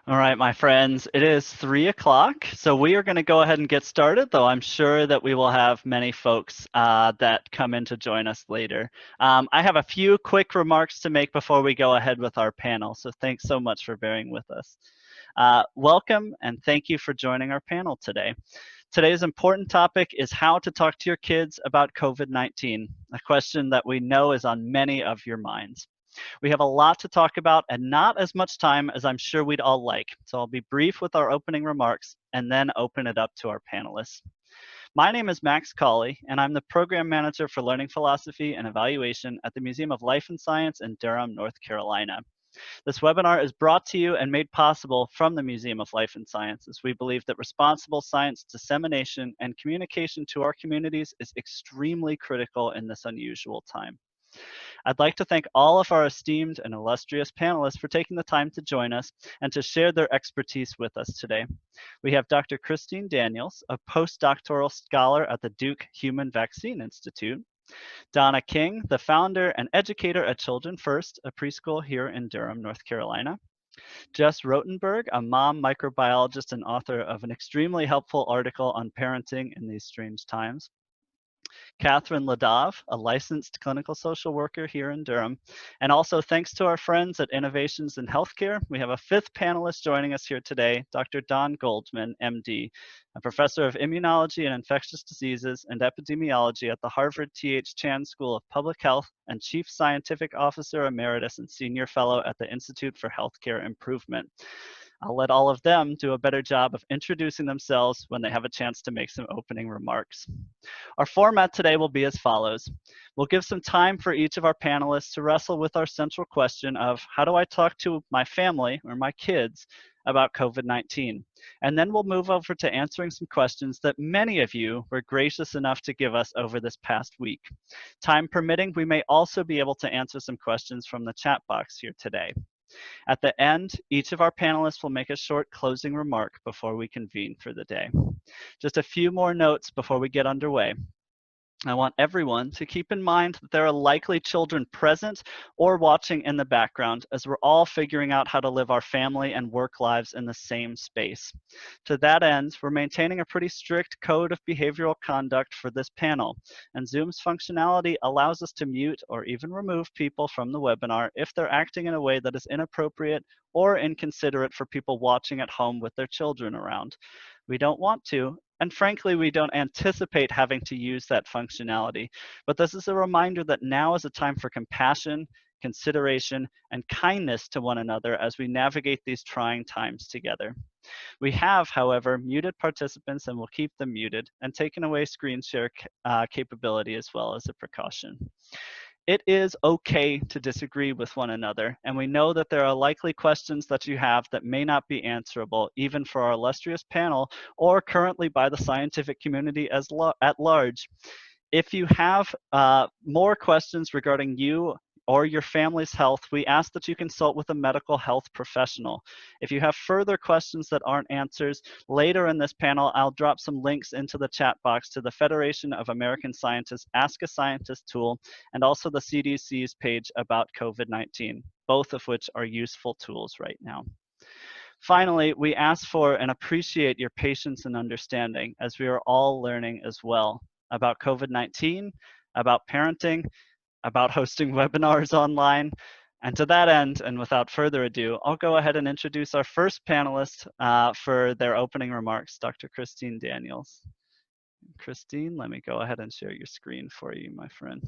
All right, my friends, it is 3 o'clock, so we are going to go ahead and get started, though I'm sure that we will have many folks that come in to join us later. I have a few quick remarks to make before we go ahead with our panel, so thanks so much for bearing with us. Welcome, and thank you for joining our panel today. Today's important topic is how to talk to your kids about COVID-19, a question that we know is on many of your minds. We have a lot to talk about and not as much time as I'm sure we'd all like. So I'll be brief with our opening remarks and then open it up to our panelists. My name is Max Colley, and I'm the Program Manager for Learning Philosophy and Evaluation at the Museum of Life and Science in Durham, North Carolina. This webinar is brought to you and made possible from the Museum of Life and Science, as we believe that responsible science dissemination and communication to our communities is extremely critical in this unusual time. I'd like to thank all of our esteemed and illustrious panelists for taking the time to join us and to share their expertise with us today. We have Dr. Christine Daniels, a postdoctoral scholar at the Duke Human Vaccine Institute. Donna King, the founder and educator at Children First, a preschool here in Durham, North Carolina. Jess Rotenberg, a mom microbiologist and author of an extremely helpful article on parenting in these strange times. Catherine Ladakh, a licensed clinical social worker here in Durham. And also thanks to our friends at Innovations in Healthcare, we have a fifth panelist joining us here today, Dr. Don Goldman, MD, a professor of immunology and infectious diseases and epidemiology at the Harvard T.H. Chan School of Public Health and Chief Scientific Officer Emeritus and Senior Fellow at the Institute for Healthcare Improvement. I'll let all of them do a better job of introducing themselves when they have a chance to make some opening remarks. Our format today will be as follows. We'll give some time for each of our panelists to wrestle with our central question of how do I talk to my family or my kids about COVID-19? And then we'll move over to answering some questions that many of you were gracious enough to give us over this past week. Time permitting, we may also be able to answer some questions from the chat box here today. At the end, each of our panelists will make a short closing remark before we convene for the day. Just a few more notes before we get underway. I want everyone to keep in mind that there are likely children present or watching in the background as we're all figuring out how to live our family and work lives in the same space. To that end, we're maintaining a pretty strict code of behavioral conduct for this panel, and Zoom's functionality allows us to mute or even remove people from the webinar if they're acting in a way that is inappropriate or inconsiderate for people watching at home with their children around. We don't want to, and frankly, we don't anticipate having to use that functionality. But this is a reminder that now is a time for compassion, consideration, and kindness to one another as we navigate these trying times together. We have, however, muted participants and will keep them muted and taken away screen share capability as well as a precaution. It is okay to disagree with one another, and we know that there are likely questions that you have that may not be answerable, even for our illustrious panel, or currently by the scientific community at large. If you have more questions regarding you or your family's health, we ask that you consult with a medical health professional. If you have further questions that aren't answers, later in this panel, I'll drop some links into the chat box to the Federation of American Scientists Ask a Scientist tool, and also the CDC's page about COVID-19, both of which are useful tools right now. Finally, we ask for and appreciate your patience and understanding as we are all learning as well about COVID-19, about parenting, about hosting webinars online. And to that end, and without further ado, I'll go ahead and introduce our first panelist for their opening remarks, Dr. Christine Daniels. Christine, let me go ahead and share your screen for you, my friend.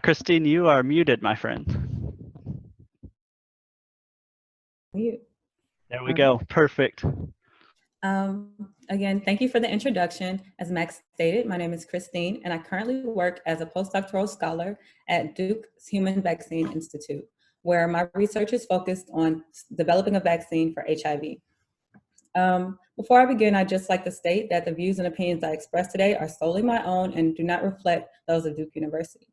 Christine, you are muted, my friend. Mute. There we go. Perfect. Again, thank you for the introduction. As Max stated, my name is Christine, and I currently work as a postdoctoral scholar at Duke's Human Vaccine Institute, where my research is focused on developing a vaccine for HIV. Before I begin, I'd just like to state that the views and opinions I express today are solely my own and do not reflect those of Duke University.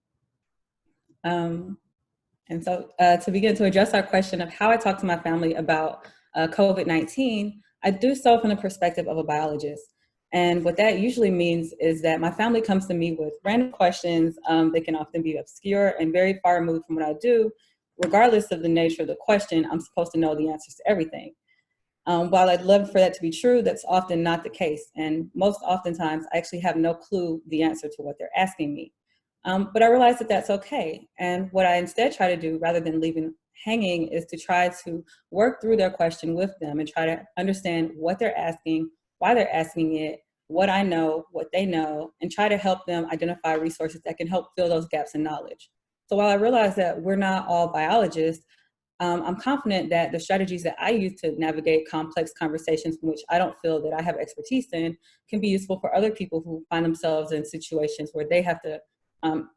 And so to begin to address our question of how I talk to my family about COVID-19, I do so from the perspective of a biologist. And what that usually means is that my family comes to me with random questions. They can often be obscure and very far removed from what I do. Regardless of the nature of the question, I'm supposed to know the answers to everything. While I'd love for that to be true, that's often not the case. And most oftentimes, I actually have no clue the answer to what they're asking me. But I realize that that's okay. And what I instead try to do, rather than leaving hanging, is to try to work through their question with them and try to understand what they're asking, why they're asking it, what I know, what they know, and try to help them identify resources that can help fill those gaps in knowledge. So while I realize that we're not all biologists, I'm confident that the strategies that I use to navigate complex conversations in which I don't feel that I have expertise in can be useful for other people who find themselves in situations where they have to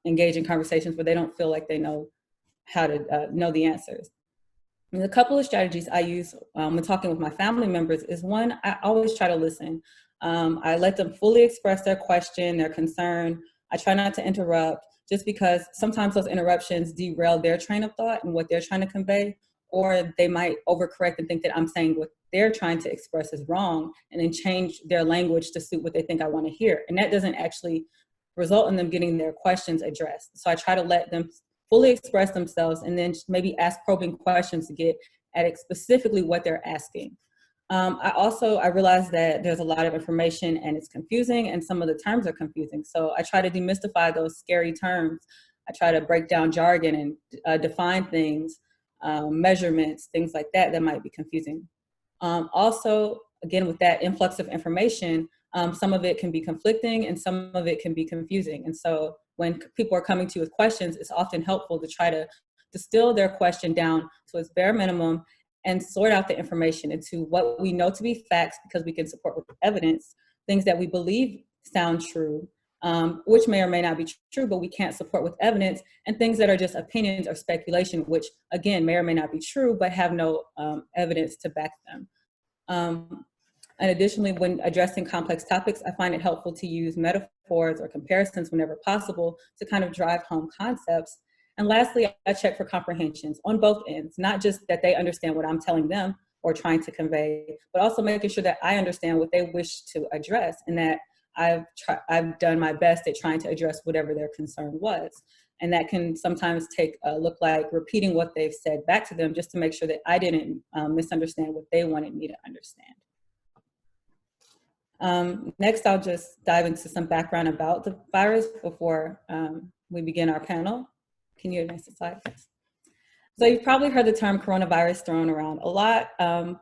engage in conversations where they don't feel like they know how to know the answers. And a couple of strategies I use when talking with my family members is, one, I always try to listen. I let them fully express their question, their concern. I try not to interrupt, just because sometimes those interruptions derail their train of thought and what they're trying to convey, or they might overcorrect and think that I'm saying what they're trying to express is wrong and then change their language to suit what they think I want to hear. And that doesn't actually result in them getting their questions addressed. So I try to let them fully express themselves and then maybe ask probing questions to get at specifically what they're asking. I realize that there's a lot of information and it's confusing, and some of the terms are confusing. So I try to demystify those scary terms. I try to break down jargon and define things, measurements, things like that that might be confusing. Also, again, with that influx of information, some of it can be conflicting and some of it can be confusing. And so when people are coming to you with questions, it's often helpful to try to distill their question down to its bare minimum and sort out the information into what we know to be facts because we can support with evidence, things that we believe sound true, which may or may not be true, but we can't support with evidence, and things that are just opinions or speculation, which again may or may not be true, but have no evidence to back them. And additionally, when addressing complex topics, I find it helpful to use metaphors or comparisons whenever possible to kind of drive home concepts. And lastly, I check for comprehensions on both ends, not just that they understand what I'm telling them or trying to convey, but also making sure that I understand what they wish to address and that I've done my best at trying to address whatever their concern was. And that can sometimes look like repeating what they've said back to them just to make sure that I didn't misunderstand what they wanted me to understand. Next, I'll just dive into some background about the virus before we begin our panel. Can you advance the slide, please? So you've probably heard the term coronavirus thrown around a lot.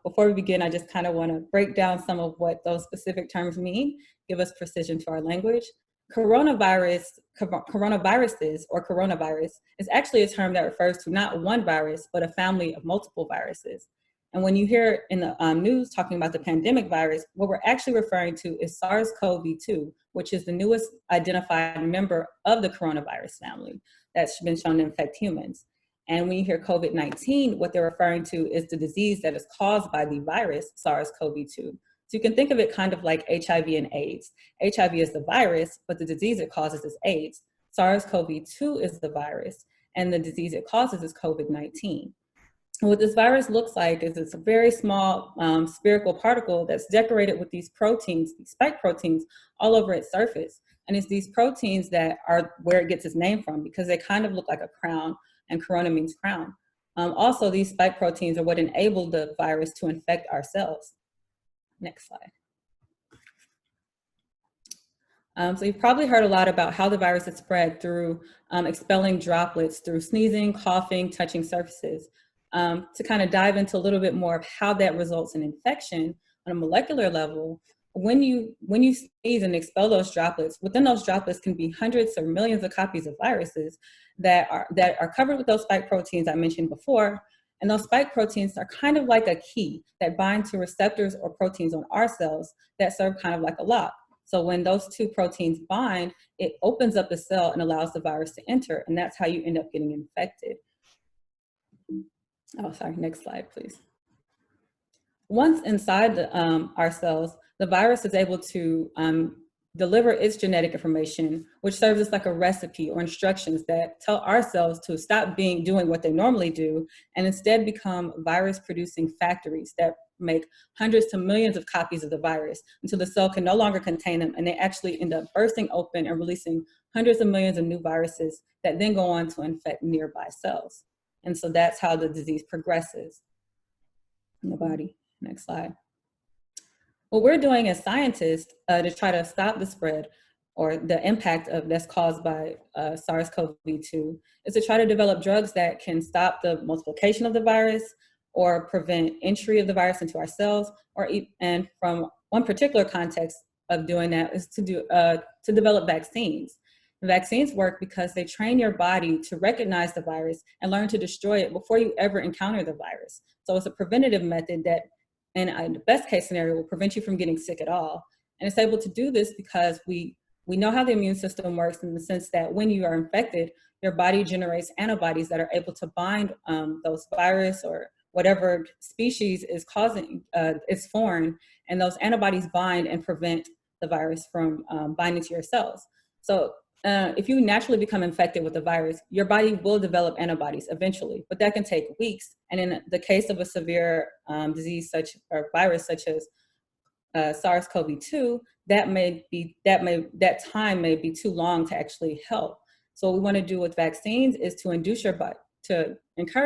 Before we begin, I just kind of want to break down some of what those specific terms mean, give us precision to our language. Coronaviruses or coronavirus is actually a term that refers to not one virus, but a family of multiple viruses. And when you hear in the news talking about the pandemic virus, what we're actually referring to is SARS-CoV-2, which is the newest identified member of the coronavirus family that's been shown to infect humans. And when you hear COVID-19, what they're referring to is the disease that is caused by the virus SARS-CoV-2. So you can think of it kind of like HIV and AIDS. HIV is the virus, but the disease it causes is AIDS. SARS-CoV-2 is the virus, and the disease it causes is COVID-19. What this virus looks like is it's a very small spherical particle that's decorated with these proteins, these spike proteins, all over its surface. And it's these proteins that are where it gets its name from, because they kind of look like a crown, and corona means crown. Also, these spike proteins are what enable the virus to infect our cells. Next slide. So you've probably heard a lot about how the virus is spread through expelling droplets, through sneezing, coughing, touching surfaces. To kind of dive into a little bit more of how that results in infection on a molecular level, when you sneeze and expel those droplets, within those droplets can be hundreds or millions of copies of viruses that are covered with those spike proteins I mentioned before. And those spike proteins are kind of like a key that bind to receptors or proteins on our cells that serve kind of like a lock. So when those two proteins bind, it opens up the cell and allows the virus to enter, and that's how you end up getting infected. Oh, sorry, next slide, please. Once inside our cells, the virus is able to deliver its genetic information, which serves as like a recipe or instructions that tell our cells to stop doing what they normally do and instead become virus producing factories that make hundreds to millions of copies of the virus until the cell can no longer contain them, and they actually end up bursting open and releasing hundreds of millions of new viruses that then go on to infect nearby cells. And so that's how the disease progresses in the body. Next slide. What we're doing as scientists to try to stop the spread or the impact of that's caused by SARS-CoV-2 is to try to develop drugs that can stop the multiplication of the virus or prevent entry of the virus into our cells, and from one particular context of doing that is to develop vaccines. And vaccines work because they train your body to recognize the virus and learn to destroy it before you ever encounter the virus. So it's a preventative method that, in the best case scenario, will prevent you from getting sick at all. And it's able to do this because we know how the immune system works, in the sense that when you are infected, your body generates antibodies that are able to bind those virus or whatever species is causing is foreign, and those antibodies bind and prevent the virus from binding to your cells. So if you naturally become infected with the virus, your body will develop antibodies eventually, but that can take weeks. And in the case of a severe disease or virus such as SARS-CoV-2, that time may be too long to actually help. So what we want to do with vaccines is to encourage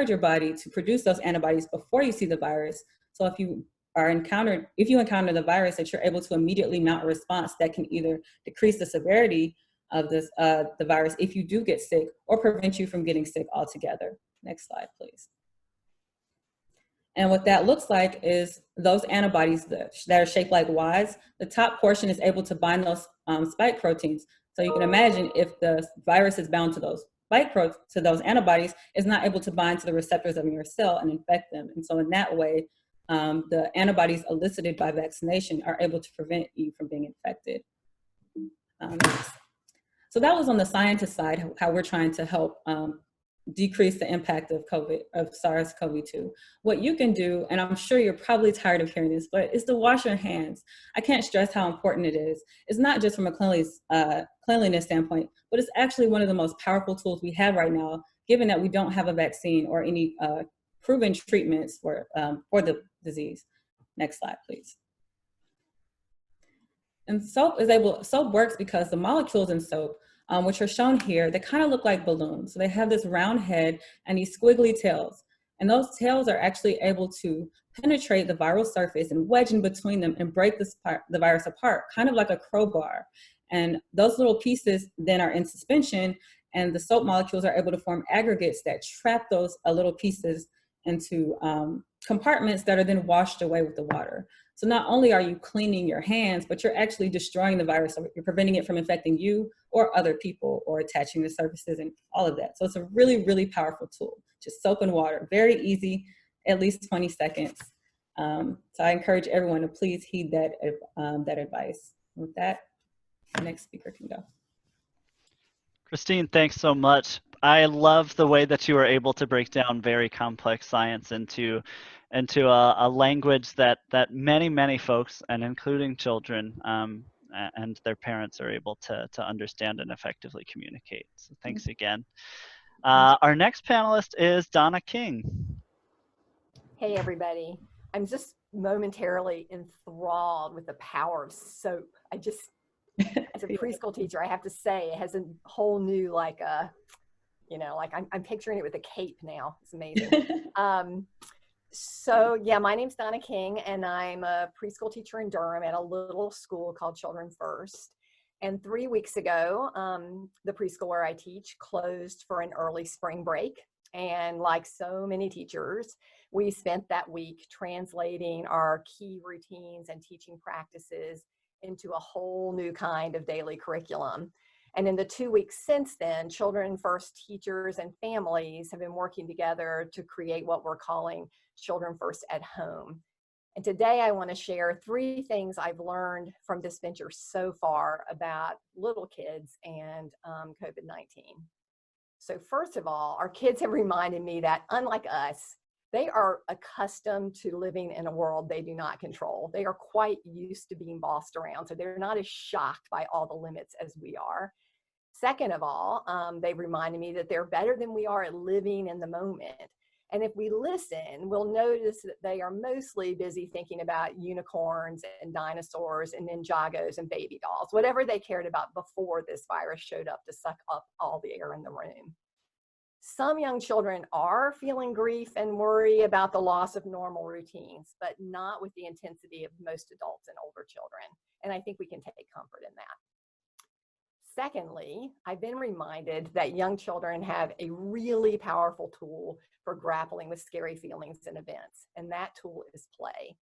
your body to produce those antibodies before you see the virus. So if you encounter the virus, that you're able to immediately mount a response that can either decrease the severity of the virus if you do get sick, or prevent you from getting sick altogether. Next slide, please. And what that looks like is those antibodies that are shaped like Ys, the top portion is able to bind those spike proteins. So you can imagine if the virus is bound to those to those antibodies, is not able to bind to the receptors of your cell and infect them. And so in that way, the antibodies elicited by vaccination are able to prevent you from being infected. So that was on the scientist side, how we're trying to help decrease the impact of SARS-CoV-2. What you can do, and I'm sure you're probably tired of hearing this, but is to wash your hands. I can't stress how important it is. It's not just from a cleanliness standpoint, but it's actually one of the most powerful tools we have right now, given that we don't have a vaccine or any proven treatments for the disease. Next slide, please. And soap works because the molecules in soap, which are shown here, they kind of look like balloons. So they have this round head and these squiggly tails. And those tails are actually able to penetrate the viral surface and wedge in between them and break the virus apart, kind of like a crowbar. And those little pieces then are in suspension, and the soap molecules are able to form aggregates that trap those little pieces into compartments that are then washed away with the water. So not only are you cleaning your hands, but you're actually destroying the virus. So you're preventing it from infecting you or other people or attaching the surfaces and all of that. So it's a really, really powerful tool. Just soap and water, very easy, at least 20 seconds. So I encourage everyone to please heed that advice. With that, the next speaker can go. Christine, thanks so much. I love the way that you were able to break down very complex science into a language that many folks, and including children and their parents, are able to understand and effectively communicate. So thanks again. Our next panelist is Donna King. Hey everybody. I'm just momentarily enthralled with the power of soap. As a preschool teacher, I have to say, it has a whole new, I'm picturing it with a cape now. It's amazing. So yeah, my name's Donna King, and I'm a preschool teacher in Durham at a little school called Children First. And 3 weeks ago, the preschool where I teach closed for an early spring break. And like so many teachers, we spent that week translating our key routines and teaching practices into a whole new kind of daily curriculum. And in the 2 weeks since then, Children First teachers and families have been working together to create what we're calling Children First at Home. And today I want to share 3 things I've learned from this venture so far about little kids and COVID-19. So first of all, our kids have reminded me that unlike us, they are accustomed to living in a world they do not control. They are quite used to being bossed around, so they're not as shocked by all the limits as we are. Second of all, they reminded me that they're better than we are at living in the moment. And if we listen, we'll notice that they are mostly busy thinking about unicorns and dinosaurs and Ninjagos and baby dolls, whatever they cared about before this virus showed up to suck up all the air in the room. Some young children are feeling grief and worry about the loss of normal routines, but not with the intensity of most adults and older children. And I think we can take comfort in that. Secondly, I've been reminded that young children have a really powerful tool for grappling with scary feelings and events, and that tool is play.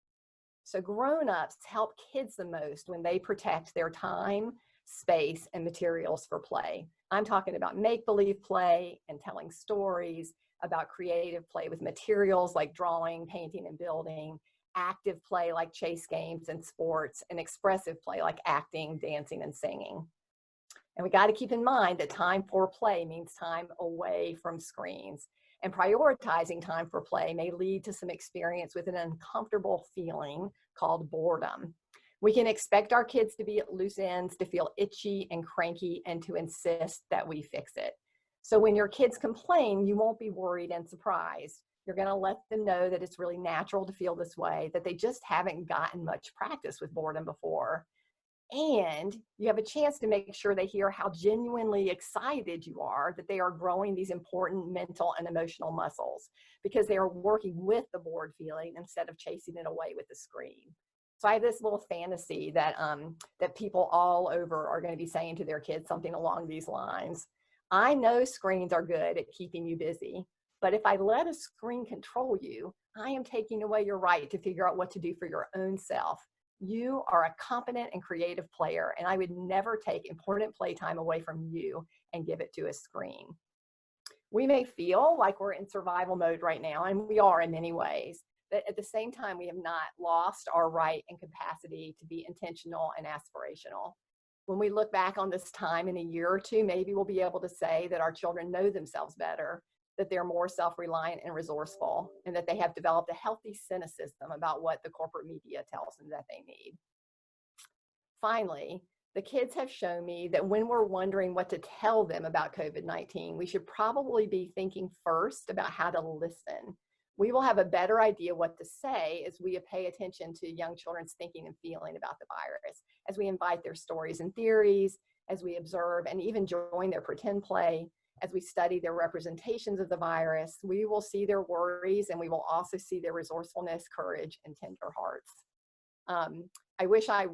So grown-ups help kids the most when they protect their time, space, and materials for play. I'm talking about make-believe play and telling stories, about creative play with materials like drawing, painting, and building, active play like chase games and sports, and expressive play like acting, dancing, and singing. And we got to keep in mind that time for play means time away from screens. And prioritizing time for play may lead to some experience with an uncomfortable feeling called boredom. We can expect our kids to be at loose ends, to feel itchy and cranky, and to insist that we fix it. So when your kids complain, you won't be worried and surprised. You're going to let them know that it's really natural to feel this way, that they just haven't gotten much practice with boredom before. And you have a chance to make sure they hear how genuinely excited you are that they are growing these important mental and emotional muscles because they are working with the bored feeling instead of chasing it away with the screen. So I have this little fantasy that, that people all over are going to be saying to their kids something along these lines. I know screens are good at keeping you busy, but if I let a screen control you, I am taking away your right to figure out what to do for your own self. You are a competent and creative player, and I would never take important playtime away from you and give it to a screen. We may feel like we're in survival mode right now, and we are in many ways, but at the same time, we have not lost our right and capacity to be intentional and aspirational. When we look back on this time in a year or two, maybe we'll be able to say that our children know themselves better, that they're more self-reliant and resourceful, and that they have developed a healthy cynicism about what the corporate media tells them that they need. Finally, the kids have shown me that when we're wondering what to tell them about COVID-19, we should probably be thinking first about how to listen. We will have a better idea what to say as we pay attention to young children's thinking and feeling about the virus, as we invite their stories and theories, as we observe and even join their pretend play. As we study their representations of the virus, we will see their worries, and we will also see their resourcefulness, courage, and tender hearts. I wish I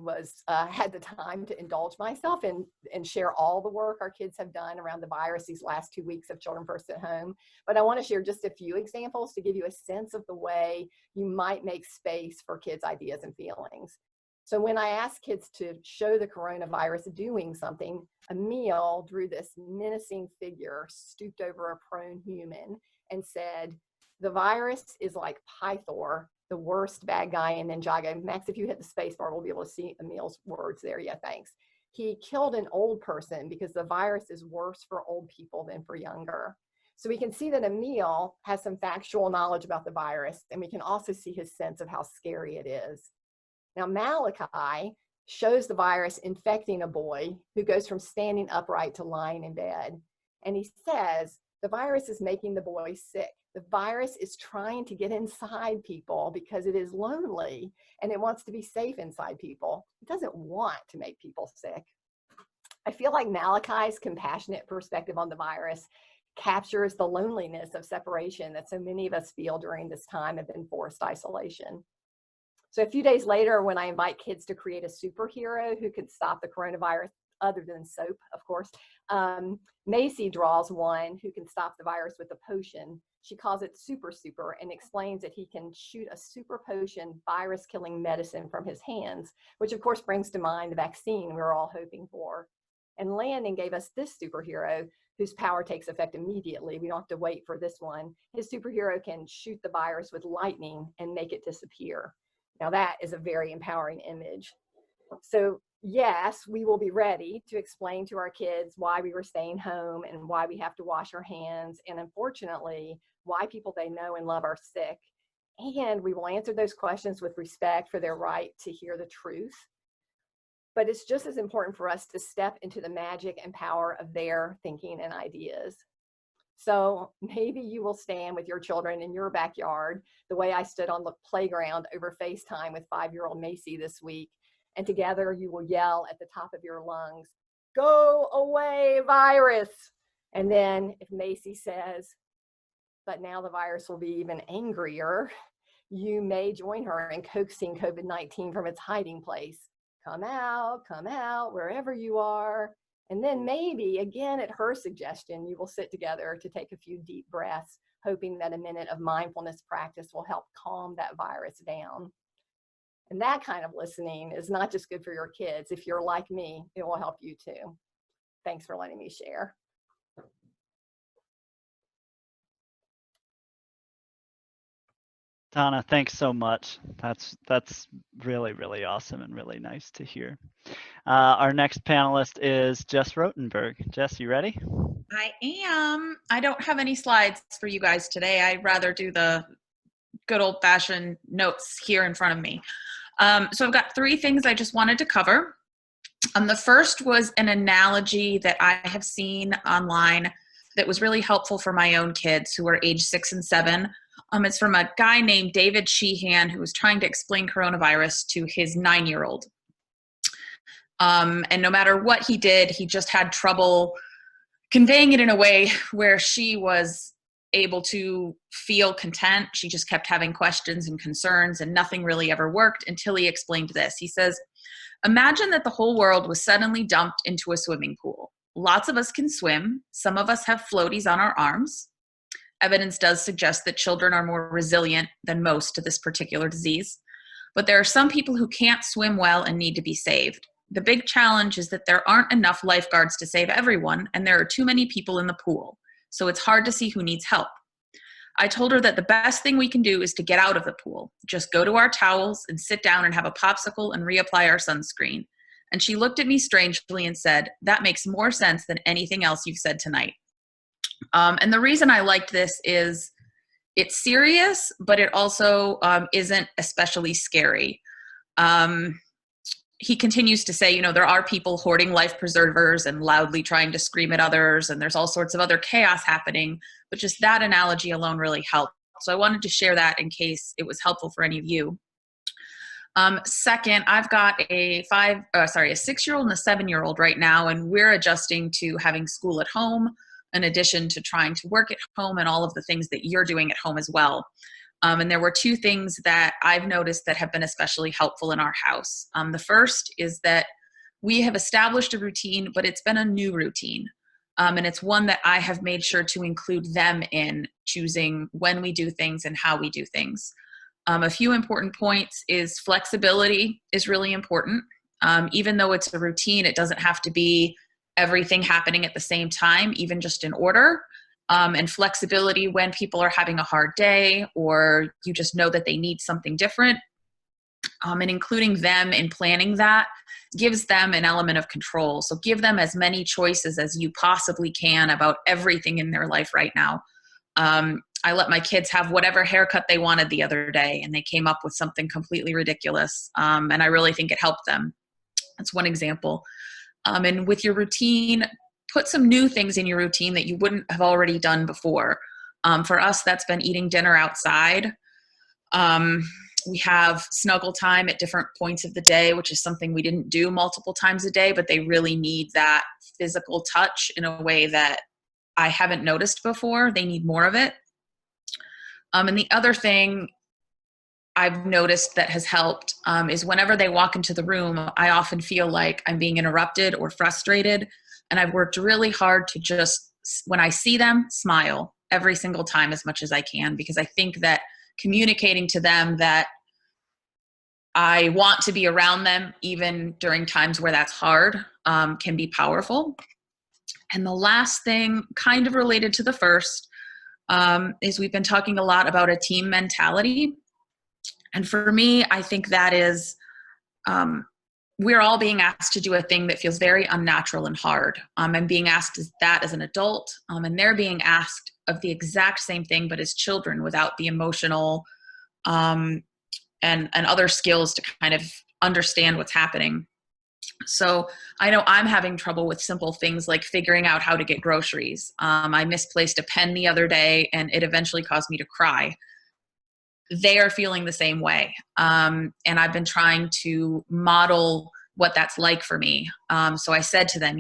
had the time to indulge myself and share all the work our kids have done around the virus these last 2 weeks of Children First at Home, but I want to share just a few examples to give you a sense of the way you might make space for kids' ideas and feelings. So when I asked kids to show the coronavirus doing something, Emil drew this menacing figure stooped over a prone human and said, the virus is like Pythor, the worst bad guy in Ninjago. Max, if you hit the space bar, we'll be able to see Emil's words there. Yeah, thanks. He killed an old person because the virus is worse for old people than for younger. So we can see that Emil has some factual knowledge about the virus, and we can also see his sense of how scary it is. Now, Malachi shows the virus infecting a boy who goes from standing upright to lying in bed. And he says, the virus is making the boy sick. The virus is trying to get inside people because it is lonely and it wants to be safe inside people. It doesn't want to make people sick. I feel like Malachi's compassionate perspective on the virus captures the loneliness of separation that so many of us feel during this time of enforced isolation. So a few days later, when I invite kids to create a superhero who could stop the coronavirus, other than soap, of course, Macy draws one who can stop the virus with a potion. She calls it Super and explains that he can shoot a super potion virus-killing medicine from his hands, which of course brings to mind the vaccine we're all hoping for. And Landon gave us this superhero whose power takes effect immediately. We don't have to wait for this one. His superhero can shoot the virus with lightning and make it disappear. Now that is a very empowering image. So yes, we will be ready to explain to our kids why we were staying home and why we have to wash our hands. And unfortunately, why people they know and love are sick, and we will answer those questions with respect for their right to hear the truth. But it's just as important for us to step into the magic and power of their thinking and ideas. So maybe you will stand with your children in your backyard, the way I stood on the playground over FaceTime with 5-year-old Macy this week, and together you will yell at the top of your lungs, "Go away, virus!" And then if Macy says, "But now the virus will be even angrier," you may join her in coaxing COVID-19 from its hiding place. Come out, wherever you are. And then maybe, again, at her suggestion, you will sit together to take a few deep breaths, hoping that a minute of mindfulness practice will help calm that virus down. And that kind of listening is not just good for your kids. If you're like me, it will help you too. Thanks for letting me share. Donna, thanks so much. That's really, really awesome and really nice to hear. Our next panelist is Jess Rotenberg. Jess, you ready? I am. I don't have any slides for you guys today. I'd rather do the good old-fashioned notes here in front of me. So I've got 3 things I just wanted to cover. The first was an analogy that I have seen online that was really helpful for my own kids who are age 6 and 7. It's from a guy named David Sheehan who was trying to explain coronavirus to his 9-year-old. And no matter what he did, he just had trouble conveying it in a way where she was able to feel content. She just kept having questions and concerns, and nothing really ever worked until he explained this. He says, imagine that the whole world was suddenly dumped into a swimming pool. Lots of us can swim. Some of us have floaties on our arms. Evidence does suggest that children are more resilient than most to this particular disease. But there are some people who can't swim well and need to be saved. The big challenge is that there aren't enough lifeguards to save everyone, and there are too many people in the pool. So it's hard to see who needs help. I told her that the best thing we can do is to get out of the pool. Just go to our towels and sit down and have a popsicle and reapply our sunscreen. And she looked at me strangely and said, that makes more sense than anything else you've said tonight. And the reason I liked this is it's serious, but it also isn't especially scary. He continues to say, you know, there are people hoarding life preservers and loudly trying to scream at others, and there's all sorts of other chaos happening, but just that analogy alone really helped. So I wanted to share that in case it was helpful for any of you. Second, I've got a 6-year-old and a 7-year-old right now, and we're adjusting to having school at home in addition to trying to work at home and all of the things that you're doing at home as well. And there were 2 things that I've noticed that have been especially helpful in our house. The first is that we have established a routine, but it's been a new routine. And it's one that I have made sure to include them in choosing when we do things and how we do things. A few important points is flexibility is really important. Even though it's a routine, it doesn't have to be everything happening at the same time, even just in order. And flexibility when people are having a hard day or you just know that they need something different. And including them in planning that gives them an element of control. So give them as many choices as you possibly can about everything in their life right now. I let my kids have whatever haircut they wanted the other day, and they came up with something completely ridiculous. And I really think it helped them. That's one example. And with your routine, put some new things in your routine that you wouldn't have already done before. For us, that's been eating dinner outside. We have snuggle time at different points of the day, which is something we didn't do multiple times a day, but they really need that physical touch in a way that I haven't noticed before. They need more of it. And the other thing I've noticed that has helped is whenever they walk into the room, I often feel like I'm being interrupted or frustrated. And I've worked really hard to just, when I see them, smile every single time as much as I can, because I think that communicating to them that I want to be around them even during times where that's hard can be powerful. And the last thing, kind of related to the first, is we've been talking a lot about a team mentality. And for me, I think that is we're all being asked to do a thing that feels very unnatural and hard. I'm being asked that as an adult, and they're being asked of the exact same thing, but as children, without the emotional and other skills to kind of understand what's happening. So I know I'm having trouble with simple things like figuring out how to get groceries. I misplaced a pen the other day, and it eventually caused me to cry. They are feeling the same way. And I've been trying to model what that's like for me. So I said to them,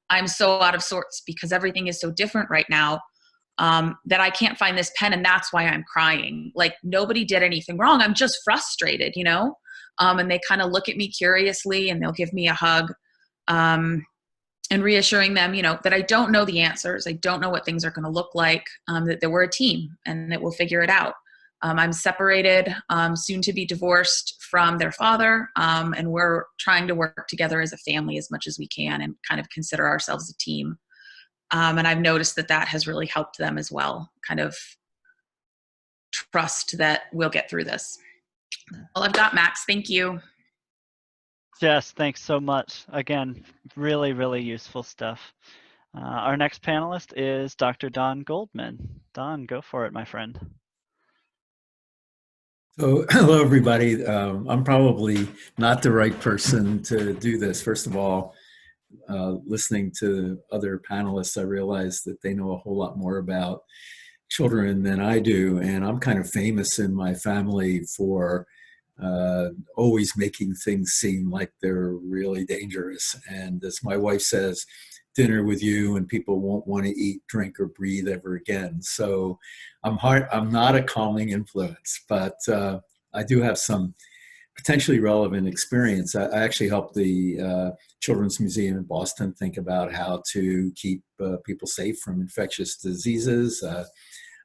I'm so out of sorts because everything is so different right now, that I can't find this pen, and that's why I'm crying. Like, nobody did anything wrong. I'm just frustrated, and they kind of look at me curiously, and they'll give me a hug, and reassuring them, that I don't know the answers. I don't know what things are going to look like, that we're a team and that we'll figure it out. I'm separated, soon to be divorced from their father, and we're trying to work together as a family as much as we can and kind of consider ourselves a team. And I've noticed that has really helped them as well, kind of trust that we'll get through this. Well, I've got, Max. Thank you. Jess, thanks so much. Again, really, really useful stuff. Our next panelist is Dr. Don Goldman. Don, go for it, my friend. So, hello, everybody. I'm probably not the right person to do this. First of all, listening to other panelists, I realized that they know a whole lot more about children than I do. And I'm kind of famous in my family for always making things seem like they're really dangerous. And as my wife says, dinner with you and people won't want to eat, drink, or breathe ever again. So I'm not a calming influence, but I do have some potentially relevant experience. I actually helped the Children's Museum in Boston think about how to keep people safe from infectious diseases.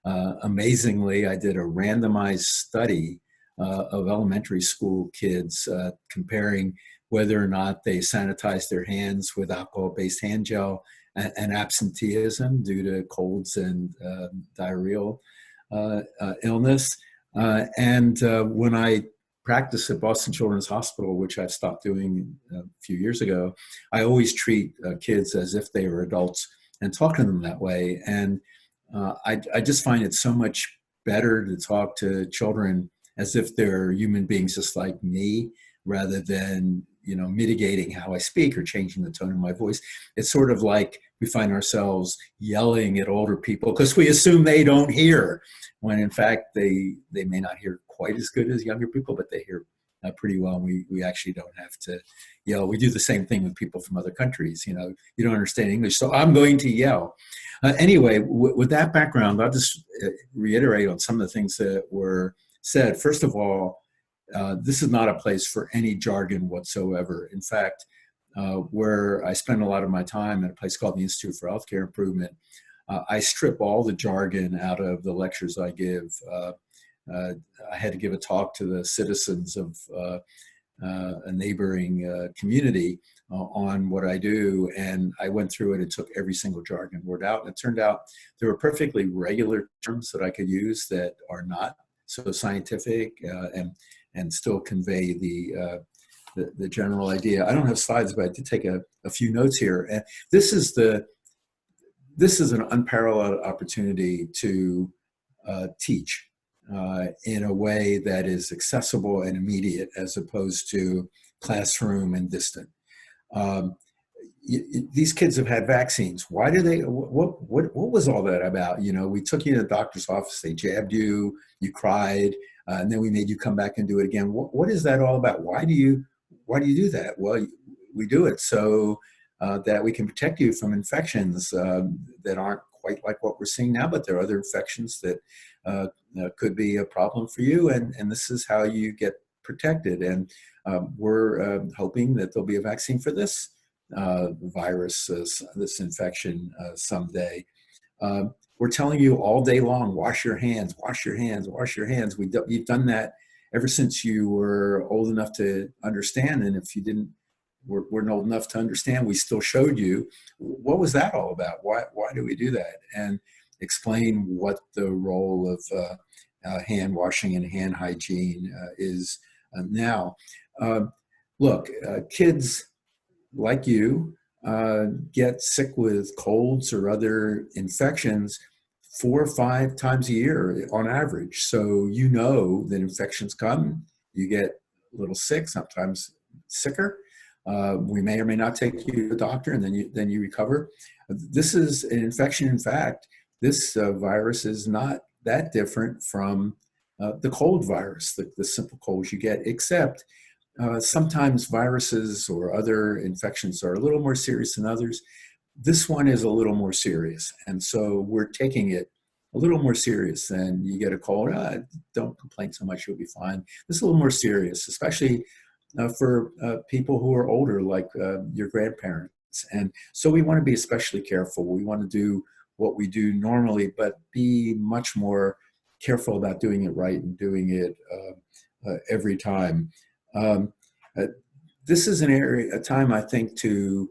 Amazingly, I did a randomized study of elementary school kids comparing whether or not they sanitize their hands with alcohol-based hand gel and absenteeism due to colds and diarrheal illness. When I practiced at Boston Children's Hospital, which I've stopped doing a few years ago, I always treat kids as if they were adults and talk to them that way. And I just find it so much better to talk to children as if they're human beings just like me, rather than mitigating how I speak or changing the tone of my voice. It's sort of like we find ourselves yelling at older people because we assume they don't hear, when in fact they may not hear quite as good as younger people, but they hear pretty well. And we actually don't have to yell. We do the same thing with people from other countries. You don't understand English, so I'm going to yell. Anyway, with that background, I'll just reiterate on some of the things that were said. First of all, this is not a place for any jargon whatsoever. In fact, where I spend a lot of my time at a place called the Institute for Healthcare Improvement, I strip all the jargon out of the lectures I give. I had to give a talk to the citizens of a neighboring community on what I do, and I went through it and took every single jargon word out, and it turned out there were perfectly regular terms that I could use that are not so scientific and still convey the general idea. I don't have slides, but I did take a few notes here. And this is an unparalleled opportunity to teach in a way that is accessible and immediate, as opposed to classroom and distant. These kids have had vaccines. Why do they? What was all that about? We took you to the doctor's office. They jabbed you. You cried, and then we made you come back and do it again. What is that all about? Why do you do that? Well, we do it so that we can protect you from infections that aren't quite like what we're seeing now, but there are other infections that could be a problem for you, and this is how you get protected. And we're hoping that there'll be a vaccine for this virus, this infection someday. We're telling you all day long, wash your hands, wash your hands, wash your hands. We've done that ever since you were old enough to understand. And if you weren't old enough to understand, we still showed you. What was that all about? Why do we do that? And explain what the role of hand washing and hand hygiene is now. Look, kids like you get sick with colds or other infections 4 or 5 times a year on average. So you know that infections come, you get a little sick, sometimes sicker. We may or may not take you to the doctor, and then you recover. This is an infection. In fact, this virus is not that different from the cold virus, the simple colds you get, except sometimes viruses or other infections are a little more serious than others. This one is a little more serious, and so we're taking it a little more serious than you get a cold. Don't complain so much, you'll be fine. This is a little more serious, especially for people who are older, like your grandparents. And so we want to be especially careful. We want to do what we do normally, but be much more careful about doing it right and doing it every time. This is a time, I think, to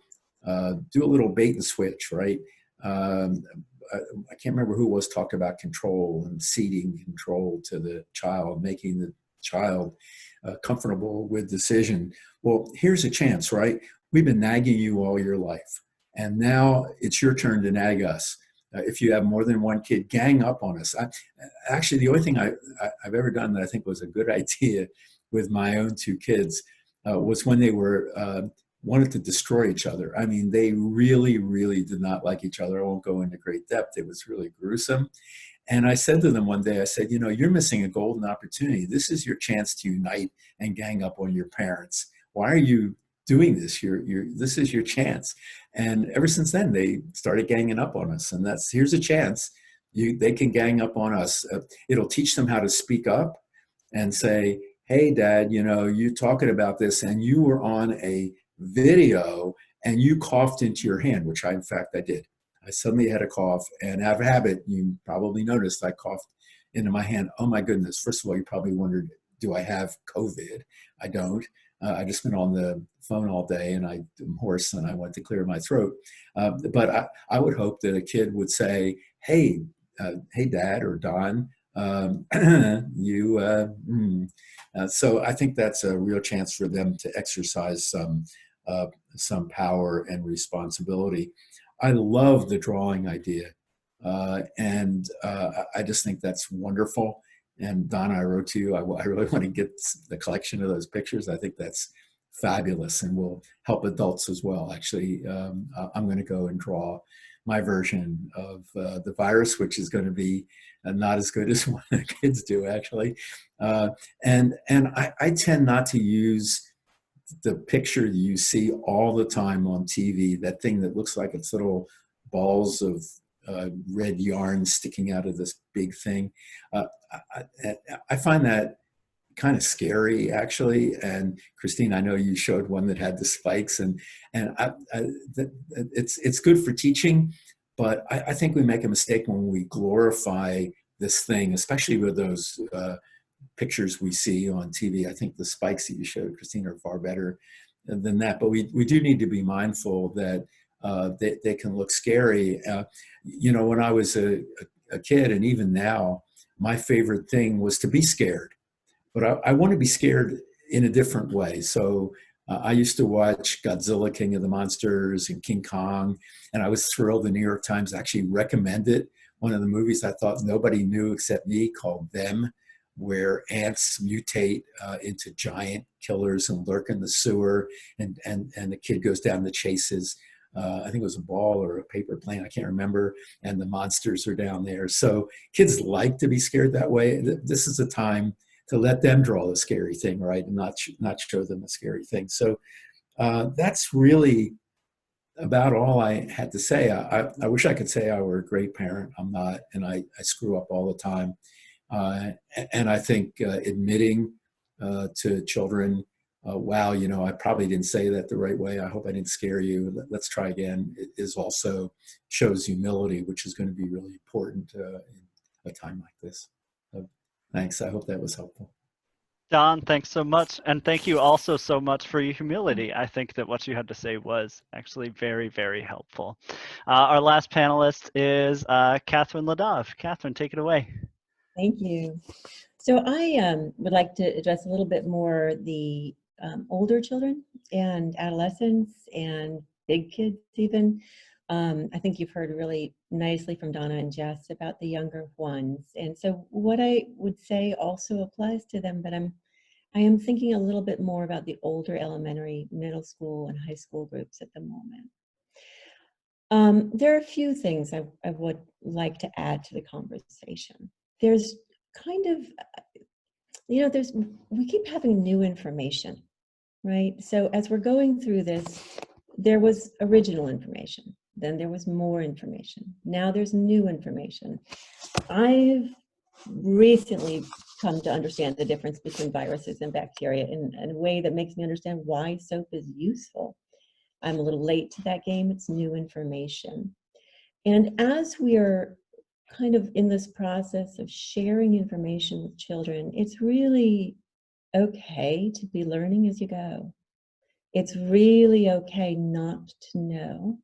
do a little bait and switch, right? I can't remember who was talked about control and ceding control to the child, making the child comfortable with decision. Well, here's a chance, right? We've been nagging you all your life, and now it's your turn to nag us. If you have more than one kid, gang up on us. Actually, the only thing I've ever done that I think was a good idea with my own 2 kids was when they were wanted to destroy each other. I mean, they really, really did not like each other. I won't go into great depth. It was really gruesome. And I said to them one day, I said, you know, you're missing a golden opportunity. This is your chance to unite and gang up on your parents. Why are you doing this? This is your chance. And ever since then, they started ganging up on us. And here's a chance. They can gang up on us. It'll teach them how to speak up and say, hey, Dad, you know, you're talking about this and you were on a video and you coughed into your hand, which in fact I did. I suddenly had a cough, and out of habit, you probably noticed I coughed into my hand. Oh my goodness. First of all, you probably wondered, do I have COVID? I don't. I just been on the phone all day and I'm hoarse and I want to clear my throat. But I would hope that a kid would say, hey, Dad or Don, so I think that's a real chance for them to exercise some power and responsibility. I love the drawing idea, and I just think that's wonderful. And Donna, I wrote to you, I really want to get the collection of those pictures. I think that's fabulous and will help adults as well. Actually, I'm going to go and draw my version of the virus, which is going to be not as good as what the kids do, actually. And I tend not to use the picture you see all the time on TV, that thing that looks like it's little balls of red yarn sticking out of this big thing. I find that kind of scary, actually. And Christine, I know you showed one that had the spikes, and it's good for teaching, but I think we make a mistake when we glorify this thing, especially with those pictures we see on TV. I think the spikes that you showed, Christine, are far better than that. But we do need to be mindful that they can look scary. You know, when I was a kid, and even now, my favorite thing was to be scared. But I want to be scared in a different way. So I used to watch Godzilla, King of the Monsters, and King Kong, and I was thrilled the New York Times actually recommended one of the movies I thought nobody knew except me, called Them, where ants mutate into giant killers and lurk in the sewer, and the kid goes down the chases. I think it was a ball or a paper plane, I can't remember, and the monsters are down there. So kids like to be scared that way. This is a time to let them draw the scary thing, right, and not show them a scary thing. So that's really about all I had to say. I wish I could say I were a great parent. I'm not, and I screw up all the time. And I think admitting to children, wow, you know, I probably didn't say that the right way. I hope I didn't scare you. Let's try again. It is also shows humility, which is going to be really important in a time like this. So, thanks. I hope that was helpful. Don, thanks so much. And thank you also so much for your humility. I think that what you had to say was actually very, very helpful. Our last panelist is Catherine Ladakh. Catherine, take it away. Thank you. So I would like to address a little bit more the older children and adolescents and big kids even. I think you've heard really nicely from Donna and Jess about the younger ones. And so what I would say also applies to them, but I am thinking a little bit more about the older elementary, middle school, and high school groups at the moment. There are a few things I would like to add to the conversation. There's kind of, we keep having new information, right? So as we're going through this, there was original information, then there was more information. Now there's new information. I've recently come to understand the difference between viruses and bacteria in a way that makes me understand why soap is useful. I'm a little late to that game. It's new information. And as we are kind of in this process of sharing information with children, it's really okay to be learning as you go. It's really okay not to know,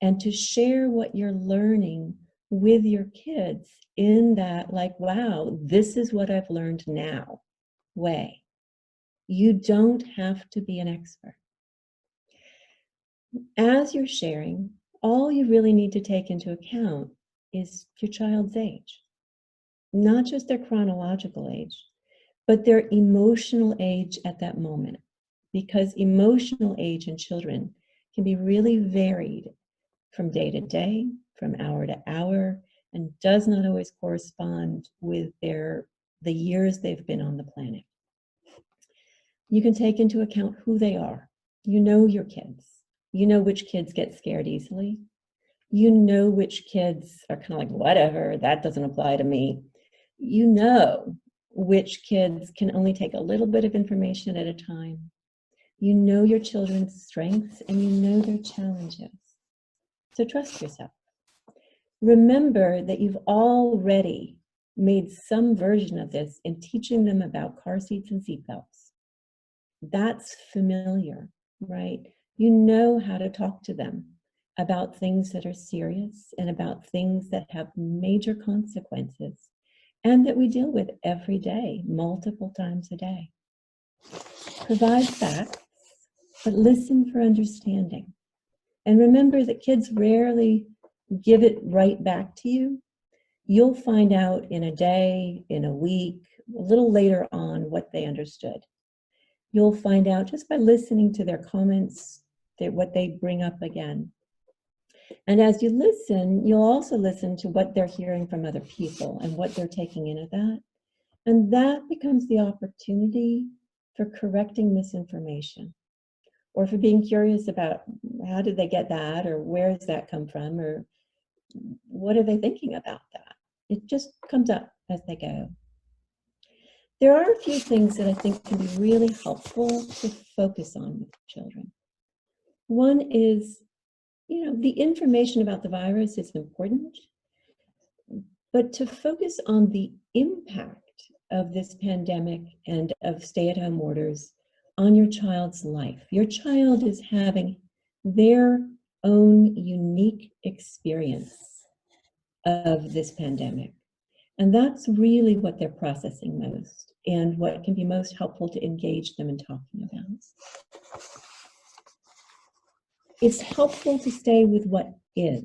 and to share what you're learning with your kids in that, like, wow, this is what I've learned now way. You don't have to be an expert. As you're sharing, all you really need to take into account is your child's age, not just their chronological age, but their emotional age at that moment, because emotional age in children can be really varied from day to day, from hour to hour, and does not always correspond with the years they've been on the planet. You can take into account who they are. You know your kids. You know which kids get scared easily. You know which kids are kind of like, whatever, that doesn't apply to me. You know which kids can only take a little bit of information at a time. You know your children's strengths and you know their challenges. So trust yourself. Remember that you've already made some version of this in teaching them about car seats and seatbelts. That's familiar, right? You know how to talk to them about things that are serious and about things that have major consequences and that we deal with every day, multiple times a day. Provide facts, but listen for understanding. And remember that kids rarely give it right back to you. You'll find out in a day, in a week, a little later on what they understood. You'll find out just by listening to their comments, what they bring up again. And as you listen, you'll also listen to what they're hearing from other people and what they're taking in of that. And that becomes the opportunity for correcting misinformation, or for being curious about how did they get that, or where does that come from, or what are they thinking about that? It just comes up as they go. There are a few things that I think can be really helpful to focus on with children. One is, the information about the virus is important, but to focus on the impact of this pandemic and of stay-at-home orders on your child's life. Your child is having their own unique experience of this pandemic. And that's really what they're processing most and what can be most helpful to engage them in talking about. It's helpful to stay with what is.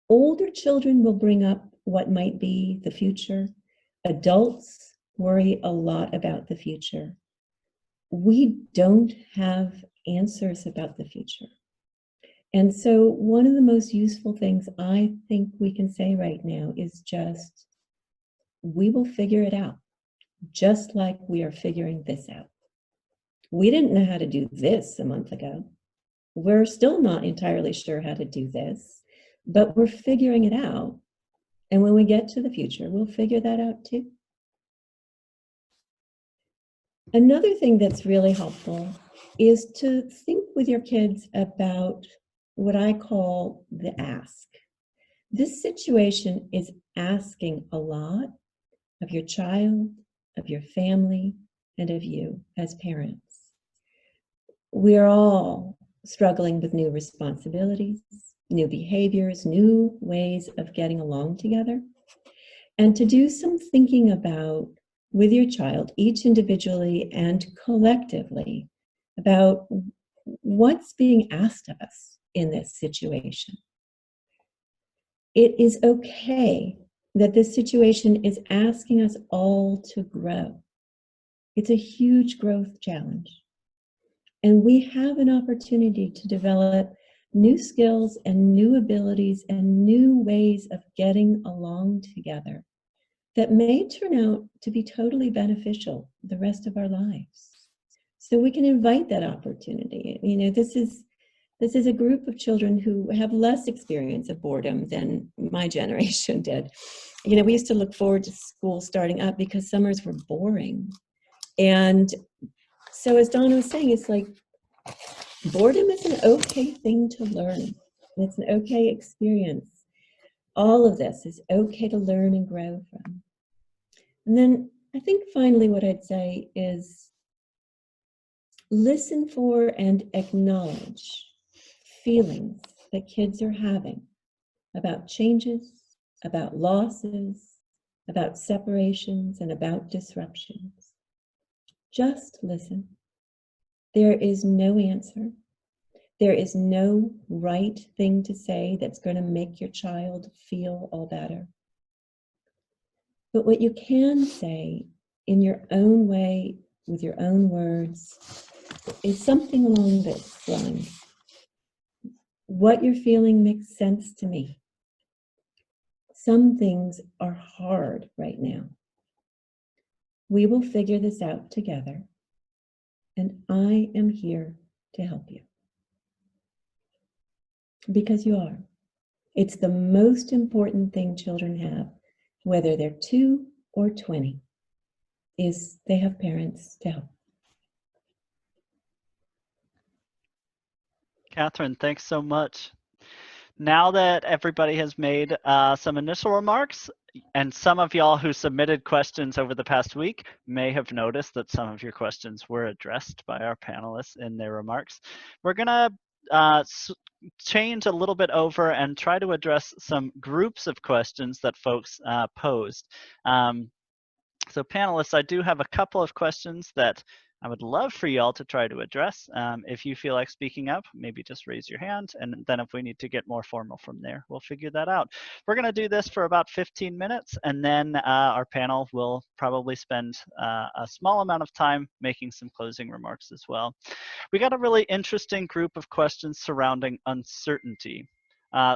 Older children will bring up what might be the future. Adults worry a lot about the future. We don't have answers about the future. And so one of the most useful things I think we can say right now is just, we will figure it out, just like we are figuring this out. We didn't know how to do this a month ago. We're still not entirely sure how to do this, but we're figuring it out. And when we get to the future, we'll figure that out too. Another thing that's really helpful is to think with your kids about what I call the ask. This situation is asking a lot of your child, of your family, and of you as parents. We're all struggling with new responsibilities, new behaviors, new ways of getting along together. And to do some thinking about with your child, each individually and collectively, about what's being asked of us in this situation. It is okay that this situation is asking us all to grow. It's a huge growth challenge. And we have an opportunity to develop new skills and new abilities and new ways of getting along together that may turn out to be totally beneficial the rest of our lives. So we can invite that opportunity. You know, this is a group of children who have less experience of boredom than my generation did. You know, we used to look forward to school starting up because summers were boring. And so as Donna was saying, it's like boredom is an okay thing to learn. It's an okay experience. All of this is okay to learn and grow from. And then I think finally what I'd say is listen for and acknowledge feelings that kids are having about changes, about losses, about separations, and about disruptions. Just listen. There is no answer. There is no right thing to say that's going to make your child feel all better. But what you can say in your own way, with your own words, is something along this line. What you're feeling makes sense to me. Some things are hard right now. We will figure this out together, and I am here to help you. Because you are. It's the most important thing children have, whether they're 2 or 20, is they have parents to help. Catherine, thanks so much. Now that everybody has made some initial remarks, and some of y'all who submitted questions over the past week may have noticed that some of your questions were addressed by our panelists in their remarks, we're gonna change a little bit over and try to address some groups of questions that folks posed. So panelists, I do have a couple of questions that I would love for y'all to try to address. If you feel like speaking up, maybe just raise your hand, and then if we need to get more formal from there, we'll figure that out. We're gonna do this for about 15 minutes, and then our panel will probably spend a small amount of time making some closing remarks as well. We got a really interesting group of questions surrounding uncertainty.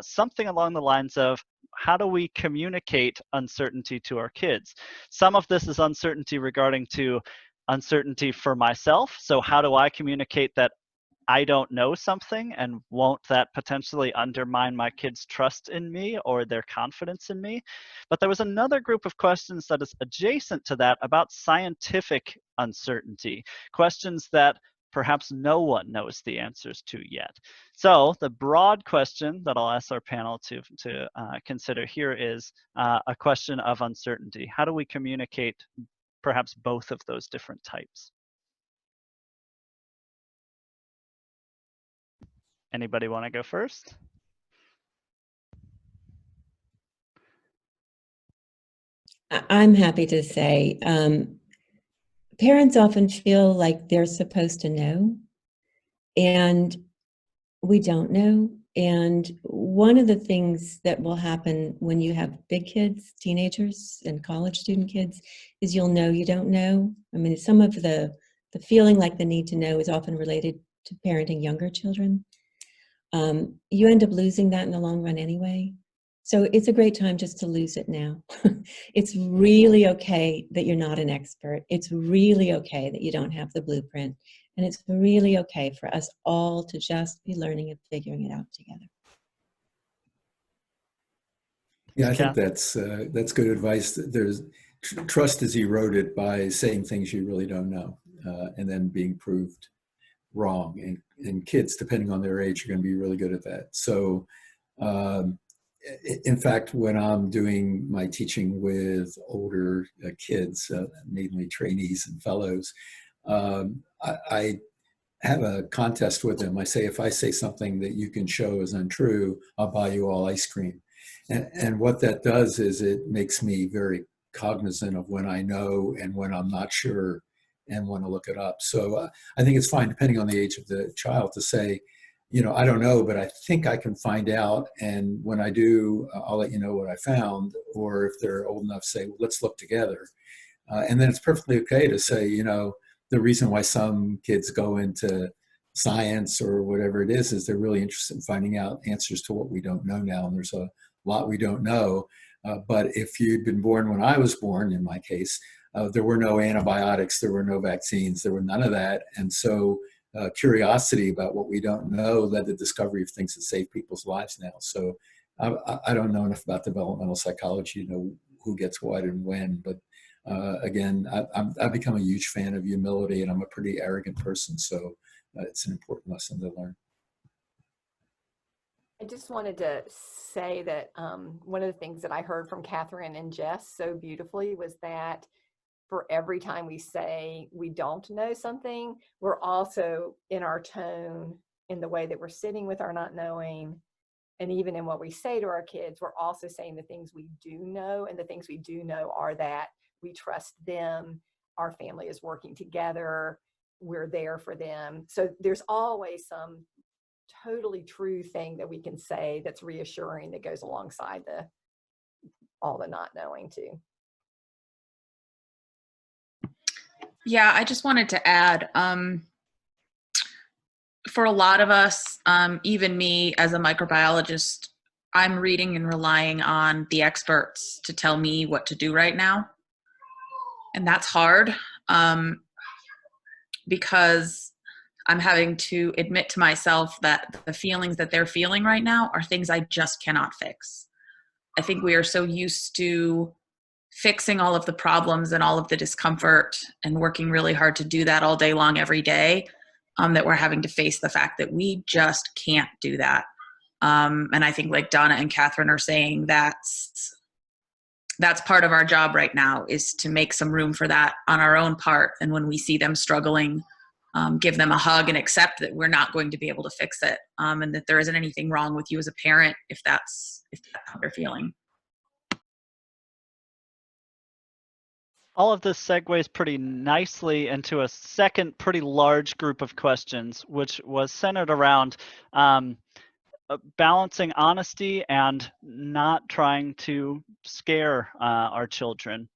Something along the lines of, how do we communicate uncertainty to our kids? Some of this is uncertainty regarding to uncertainty for myself. So how do I communicate that I don't know something, and won't that potentially undermine my kids' trust in me or their confidence in me? But there was another group of questions that is adjacent to that about scientific uncertainty, questions that perhaps no one knows the answers to yet. So the broad question that I'll ask our panel to consider here is a question of uncertainty. How do we communicate perhaps both of those different types? Anybody want to go first? I'm happy to say, parents often feel like they're supposed to know, and we don't know. And one of the things that will happen when you have big kids, teenagers and college student kids, is you'll know you don't know. I mean, some of the feeling like the need to know is often related to parenting younger children. You end up losing that in the long run anyway. So it's a great time just to lose it now. It's really okay that you're not an expert. It's really okay that you don't have the blueprint. And it's really okay for us all to just be learning and figuring it out together. Yeah, I think that's good advice. There's trust is eroded by saying things you really don't know, and then being proved wrong. And kids, depending on their age, are going to be really good at that. So, in fact, when I'm doing my teaching with older kids, mainly trainees and fellows, I have a contest with them. I say, if I say something that you can show is untrue, I'll buy you all ice cream. And what that does is it makes me very cognizant of when I know and when I'm not sure and want to look it up. So I think it's fine, depending on the age of the child, to say, I don't know, but I think I can find out. And when I do, I'll let you know what I found. Or if they're old enough, say, well, let's look together. And then it's perfectly okay to say, the reason why some kids go into science or whatever it is they're really interested in finding out answers to what we don't know now. And there's a lot we don't know. But if you'd been born when I was born, in my case, there were no antibiotics, there were no vaccines, there were none of that. And so curiosity about what we don't know led to the discovery of things that save people's lives now. So I don't know enough about developmental psychology to know who gets what and when, but again, I've become a huge fan of humility, and I'm a pretty arrogant person, so it's an important lesson to learn. I just wanted to say that one of the things that I heard from Catherine and Jess so beautifully was that for every time we say we don't know something, we're also in our tone, in the way that we're sitting with our not knowing, and even in what we say to our kids, we're also saying the things we do know. And the things we do know are that we trust them, our family is working together, we're there for them. So there's always some totally true thing that we can say that's reassuring, that goes alongside all the not knowing too. Yeah, I just wanted to add, for a lot of us, even me as a microbiologist, I'm reading and relying on the experts to tell me what to do right now. And that's hard because I'm having to admit to myself that the feelings that they're feeling right now are things I just cannot fix. I think we are so used to fixing all of the problems and all of the discomfort and working really hard to do that all day long, every day, that we're having to face the fact that we just can't do that. And I think, like Donna and Catherine are saying, that's part of our job right now, is to make some room for that on our own part. And when we see them struggling, give them a hug and accept that we're not going to be able to fix it, and that there isn't anything wrong with you as a parent if that's how they're feeling. All of this segues pretty nicely into a second pretty large group of questions, which was centered around balancing honesty and not trying to scare our children.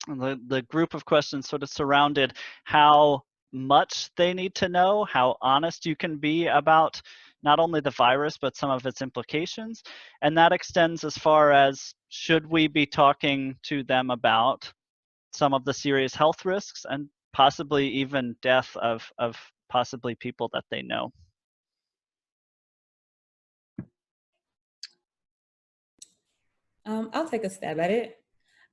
The group of questions sort of surrounded how much they need to know, how honest you can be about not only the virus, but some of its implications. And that extends as far as, should we be talking to them about some of the serious health risks and possibly even death of possibly people that they know? I'll take a stab at it.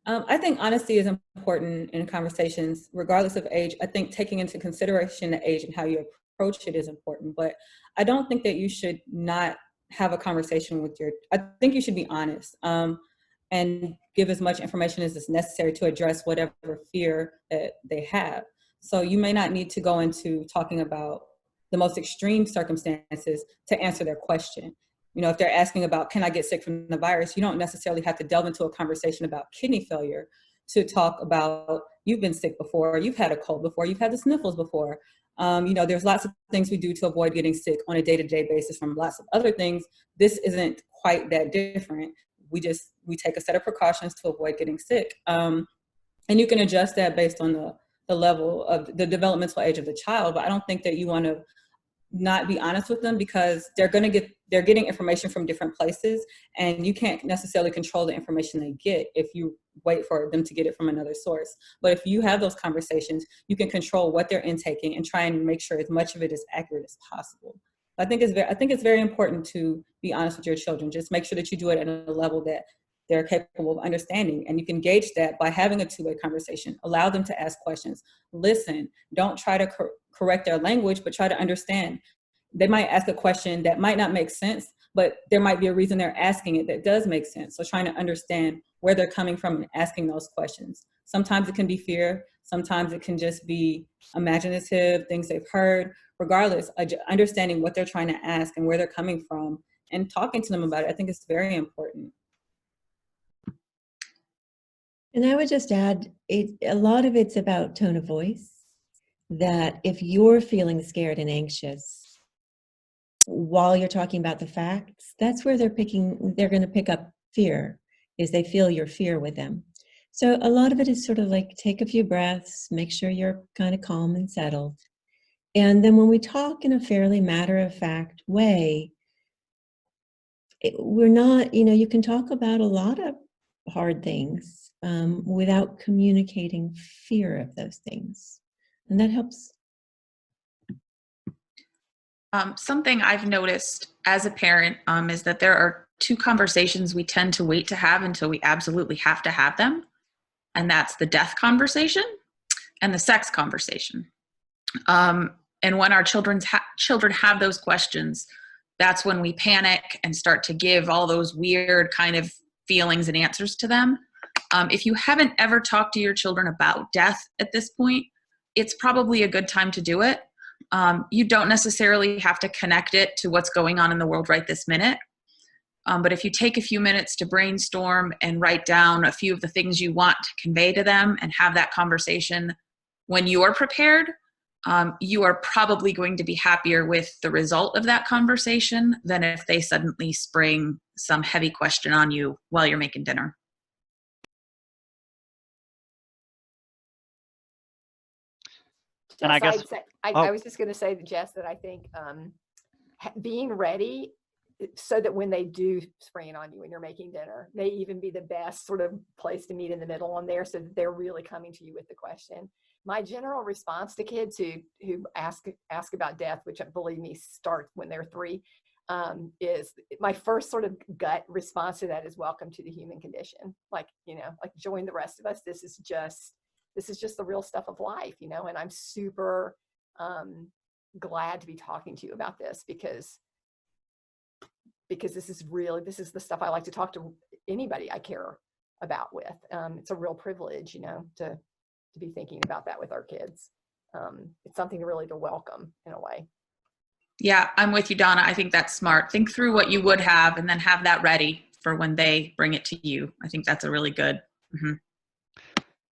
I think honesty is important in conversations, regardless of age. I think taking into consideration the age and how you approach it is important, but I don't think that you should not have a conversation with I think you should be honest and give as much information as is necessary to address whatever fear that they have. So you may not need to go into talking about the most extreme circumstances to answer their question. If they're asking about, can I get sick from the virus, you don't necessarily have to delve into a conversation about kidney failure to talk about, you've been sick before, you've had a cold before, you've had the sniffles before. There's lots of things we do to avoid getting sick on a day-to-day basis from lots of other things. This isn't quite that different. We take a set of precautions to avoid getting sick. And you can adjust that based on the level of the developmental age of the child, but I don't think that you want to not be honest with them, because they're getting information from different places, and you can't necessarily control the information they get if you wait for them to get it from another source. But if you have those conversations, you can control what they're intaking and try and make sure as much of it is accurate as possible. I think it's very important to be honest with your children. Just make sure that you do it at a level that they're capable of understanding. And you can gauge that by having a two-way conversation. Allow them to ask questions. Listen. Don't try to correct their language, but try to understand. They might ask a question that might not make sense, but there might be a reason they're asking it that does make sense. So trying to understand where they're coming from and asking those questions. Sometimes it can be fear. Sometimes it can just be imaginative, things they've heard. Regardless, understanding what they're trying to ask and where they're coming from and talking to them about it, I think is very important. And I would just add, a lot of it's about tone of voice, that if you're feeling scared and anxious while you're talking about the facts, that's where they're going to pick up fear, is they feel your fear with them. So a lot of it is sort of like, take a few breaths, make sure you're kind of calm and settled. And then when we talk in a fairly matter-of-fact way, we're not, you can talk about a lot of hard things without communicating fear of those things. And that helps. Something I've noticed as a parent is that there are two conversations we tend to wait to have until we absolutely have to have them. And that's the death conversation and the sex conversation. And when our children have those questions, that's when we panic and start to give all those weird kind of feelings and answers to them. If you haven't ever talked to your children about death at this point, it's probably a good time to do it. You don't necessarily have to connect it to what's going on in the world right this minute. But if you take a few minutes to brainstorm and write down a few of the things you want to convey to them and have that conversation when you're prepared, you are probably going to be happier with the result of that conversation than if they suddenly spring some heavy question on you while you're making dinner. And I guess, I was just going to say to Jess that I think being ready so that when they do spring it on you when you're making dinner, may even be the best sort of place to meet in the middle on there, so that they're really coming to you with the question. My general response to kids who ask about death, which believe me starts when they're 3, is my first sort of gut response to that is welcome to the human condition. Like join the rest of us. This is just the real stuff of life, and I'm super glad to be talking to you about this because this is the stuff I like to talk to anybody I care about with. It's a real privilege, to be thinking about that with our kids. It's something really to welcome in a way. Yeah, I'm with you, Donna. I think that's smart. Think through what you would have and then have that ready for when they bring it to you. I think that's a really good. Mm-hmm.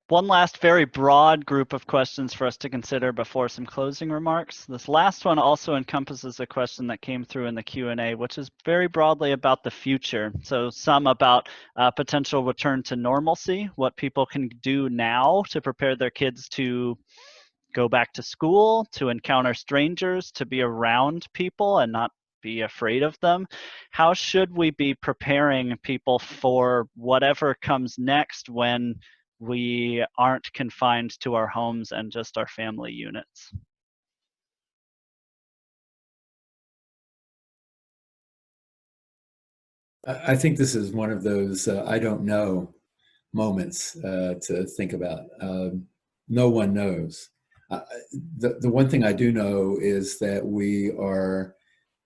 One last very broad group of questions for us to consider before some closing remarks. This last one also encompasses a question that came through in the Q&A, which is very broadly about the future. So some about potential return to normalcy, what people can do now to prepare their kids to go back to school, to encounter strangers, to be around people and not be afraid of them. How should we be preparing people for whatever comes next when we aren't confined to our homes and just our family units? I think this is one of those I don't know moments to think about. No one knows. The one thing I do know is that we are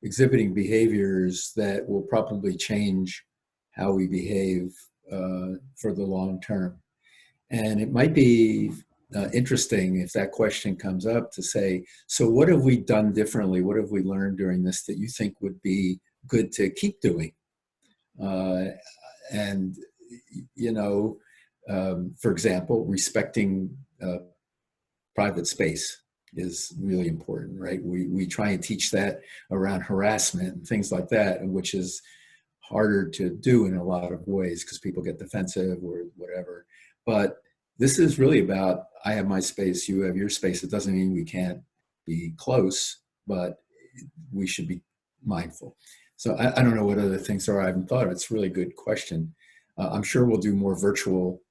exhibiting behaviors that will probably change how we behave for the long term. And it might be interesting if that question comes up to say, so what have we done differently? What have we learned during this that you think would be good to keep doing? And, for example, respecting private space is really important, right? We try and teach that around harassment and things like that, which is harder to do in a lot of ways because people get defensive or whatever. But this is really about, I have my space, you have your space. It doesn't mean we can't be close, but we should be mindful. So I don't know what other things there are I haven't thought of. It's a really good question. I'm sure we'll do more virtual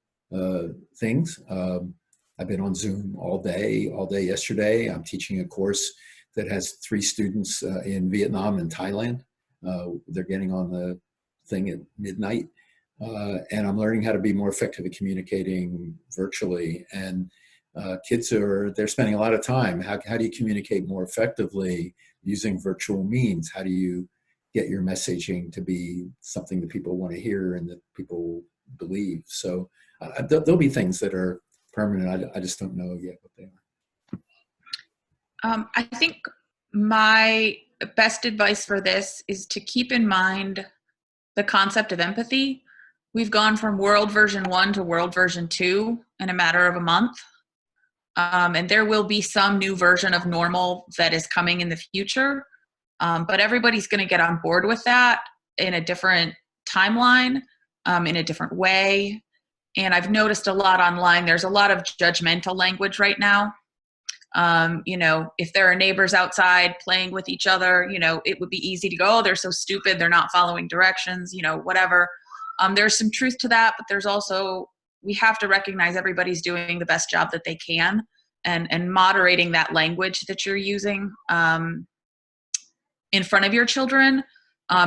things. I've been on Zoom all day yesterday. I'm teaching a course that has 3 students in Vietnam and Thailand. They're getting on the thing at midnight. And I'm learning how to be more effective at communicating virtually. And kids they're spending a lot of time. How do you communicate more effectively using virtual means? How do you get your messaging to be something that people want to hear and that people believe? So there'll be things that are permanent. I just don't know yet what they are. I think my best advice for this is to keep in mind the concept of empathy. We've gone from world version 1 to world version 2 in a matter of a month. And there will be some new version of normal that is coming in the future. But everybody's going to get on board with that in a different timeline, in a different way. And I've noticed a lot online, there's a lot of judgmental language right now. You know, if there are neighbors outside playing with each other, you know, it would be easy to go, oh, they're so stupid, they're not following directions, you know, whatever. There's some truth to that, but there's also, we have to recognize everybody's doing the best job that they can, and moderating that language that you're using in front of your children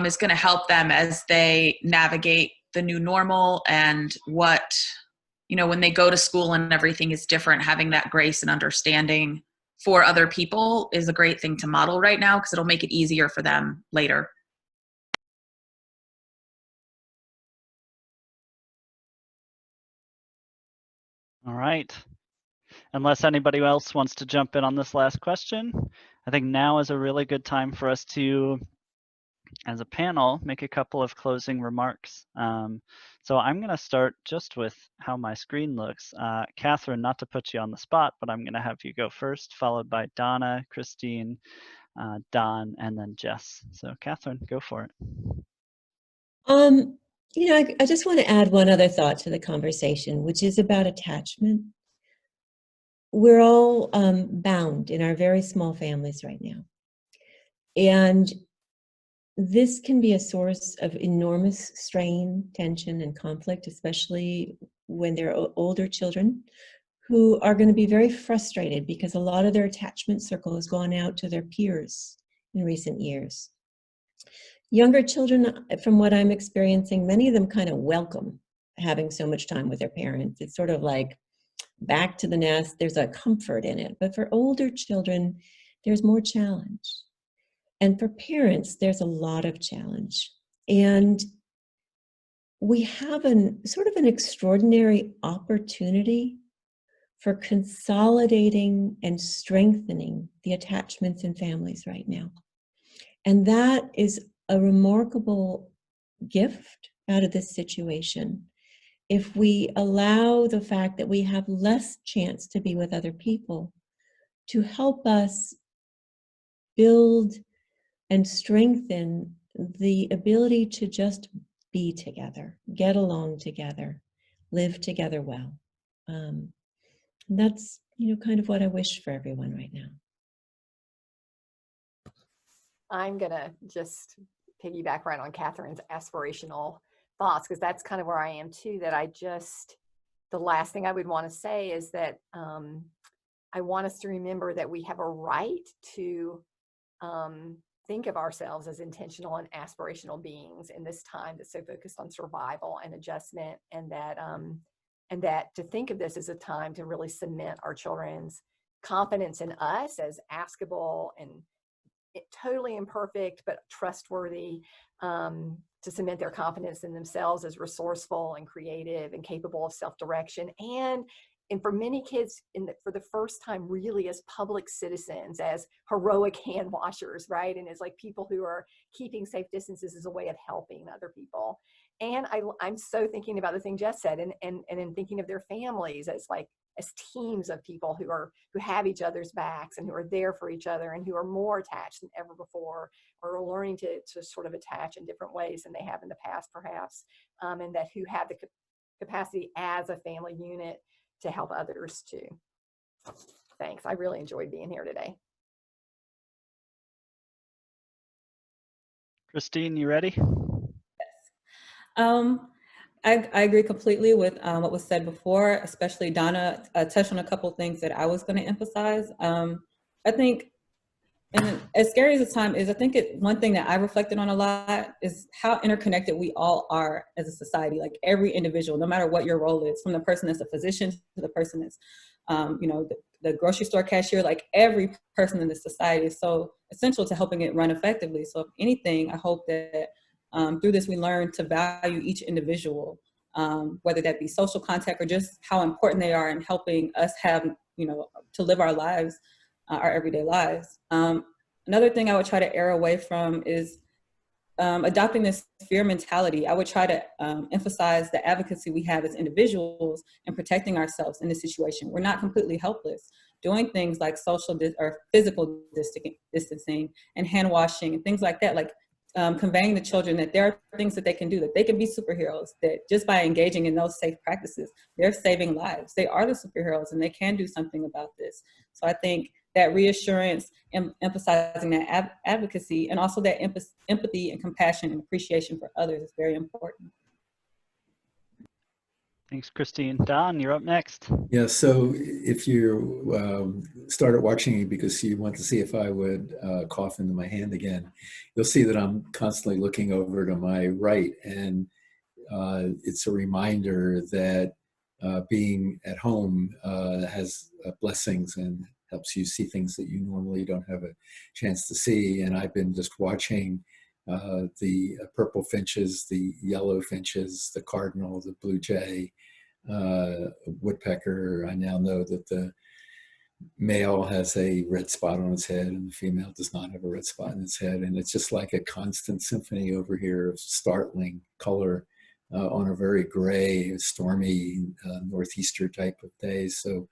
is going to help them as they navigate the new normal, and what, you know, when they go to school and everything is different, having that grace and understanding for other people is a great thing to model right now, because it'll make it easier for them later. All right. Unless anybody else wants to jump in on this last question, I think now is a really good time for us to, as a panel, make a couple of closing remarks. So I'm going to start just with how my screen looks. Catherine, not to put you on the spot, but I'm going to have you go first, followed by Donna, Christine, Don, and then Jess. So Catherine, go for it. You know, I just want to add one other thought to the conversation, which is about attachment. We're all bound in our very small families right now. And this can be a source of enormous strain, tension, and conflict, especially when they're older children who are going to be very frustrated because a lot of their attachment circle has gone out to their peers in recent years. Younger children, from what I'm experiencing, many of them kind of welcome having so much time with their parents. It's sort of like back to the nest. There's a comfort in it. But for older children, there's more challenge. And for parents, there's a lot of challenge. And we have sort of an extraordinary opportunity for consolidating and strengthening the attachments in families right now. And that is a remarkable gift out of this situation. If we allow the fact that we have less chance to be with other people to help us build and strengthen the ability to just be together, get along together, live together well. That's, you know, kind of what I wish for everyone right now. I'm going to just piggyback right on Catherine's aspirational thoughts, because that's kind of where I am too, that the last thing I would want to say is that I want us to remember that we have a right to think of ourselves as intentional and aspirational beings in this time that's so focused on survival and adjustment, and that to think of this as a time to really cement our children's confidence in us as askable and totally imperfect but trustworthy, to cement their confidence in themselves as resourceful and creative and capable of self-direction, and for many kids for the first time really as public citizens, as heroic hand washers, right? And as like people who are keeping safe distances as a way of helping other people. And I'm so thinking about the thing Jess said, and in thinking of their families as teams of people who have each other's backs and who are there for each other and who are more attached than ever before, or are learning to sort of attach in different ways than they have in the past perhaps, and that who have the capacity as a family unit to help others too. Thanks. I really enjoyed being here today. Christine, you ready? I agree completely with what was said before, especially Donna touched on a couple of things that I was going to emphasize. I think, and as scary as the time is, I think one thing that I reflected on a lot is how interconnected we all are as a society, like every individual, no matter what your role is, from the person that's a physician to the person that's, the grocery store cashier, like every person in this society is so essential to helping it run effectively. So if anything, I hope that through this, we learn to value each individual, whether that be social contact or just how important they are in helping us have, to live our lives, our everyday lives. Another thing I would try to err away from is adopting this fear mentality, I would try to emphasize the advocacy we have as individuals in protecting ourselves in this situation. We're not completely helpless. Doing things like social or physical distancing and hand washing and things like that, like conveying to children that there are things that they can do, that they can be superheroes, that just by engaging in those safe practices, they're saving lives. They are the superheroes and they can do something about this. So I think that reassurance and emphasizing that advocacy and also that empathy and compassion and appreciation for others is very important. Thanks, Christine. Don, you're up next. Yeah, so if you started watching me because you want to see if I would cough into my hand again, you'll see that I'm constantly looking over to my right. And it's a reminder that being at home has blessings and helps you see things that you normally don't have a chance to see. And I've been just watching the purple finches, the yellow finches, the cardinal, the blue jay, woodpecker. I now know that the male has a red spot on its head and the female does not have a red spot on its head. And it's just like a constant symphony over here of startling color on a very gray, stormy, northeaster type of day. So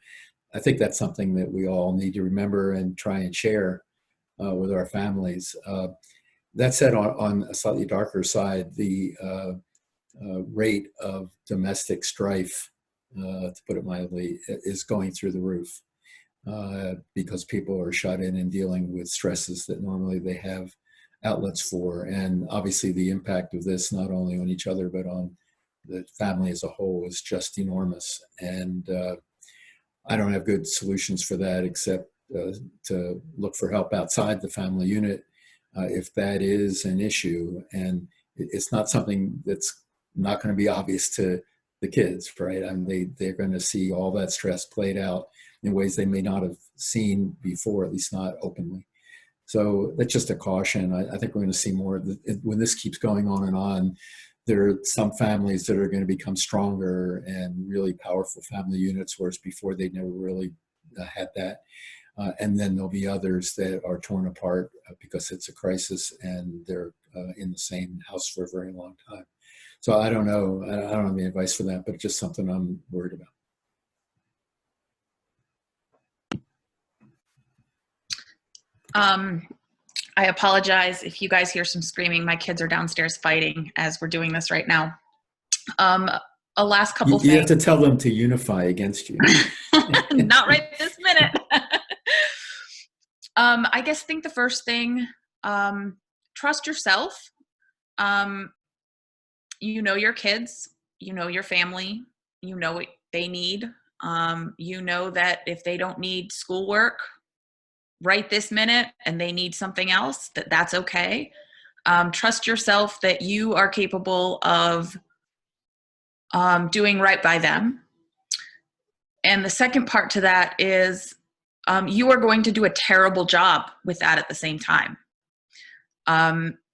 I think that's something that we all need to remember and try and share with our families. That said, on a slightly darker side, the rate of domestic strife, to put it mildly, is going through the roof because people are shut in and dealing with stresses that normally they have outlets for. And obviously the impact of this, not only on each other, but on the family as a whole, is just enormous. And I don't have good solutions for that except to look for help outside the family unit if that is an issue. And it's not something that's not going to be obvious to the kids, right? I mean, they're going to see all that stress played out in ways they may not have seen before, at least not openly. So that's just a caution. I think we're going to see more of when this keeps going on and on. There are some families that are going to become stronger and really powerful family units, whereas before they never really had that. And then there'll be others that are torn apart because it's a crisis and they're in the same house for a very long time. So I don't know. I don't have any advice for that, but just something I'm worried about. I apologize if you guys hear some screaming. My kids are downstairs fighting as we're doing this right now. A last couple things. You have to tell them to unify against you. Not right this minute. I guess think the first thing, trust yourself. You know your kids, you know your family, you know what they need. You know that if they don't need schoolwork right this minute and they need something else, that's okay. Trust yourself that you are capable of doing right by them. And the second part to that is you are going to do a terrible job with that at the same time.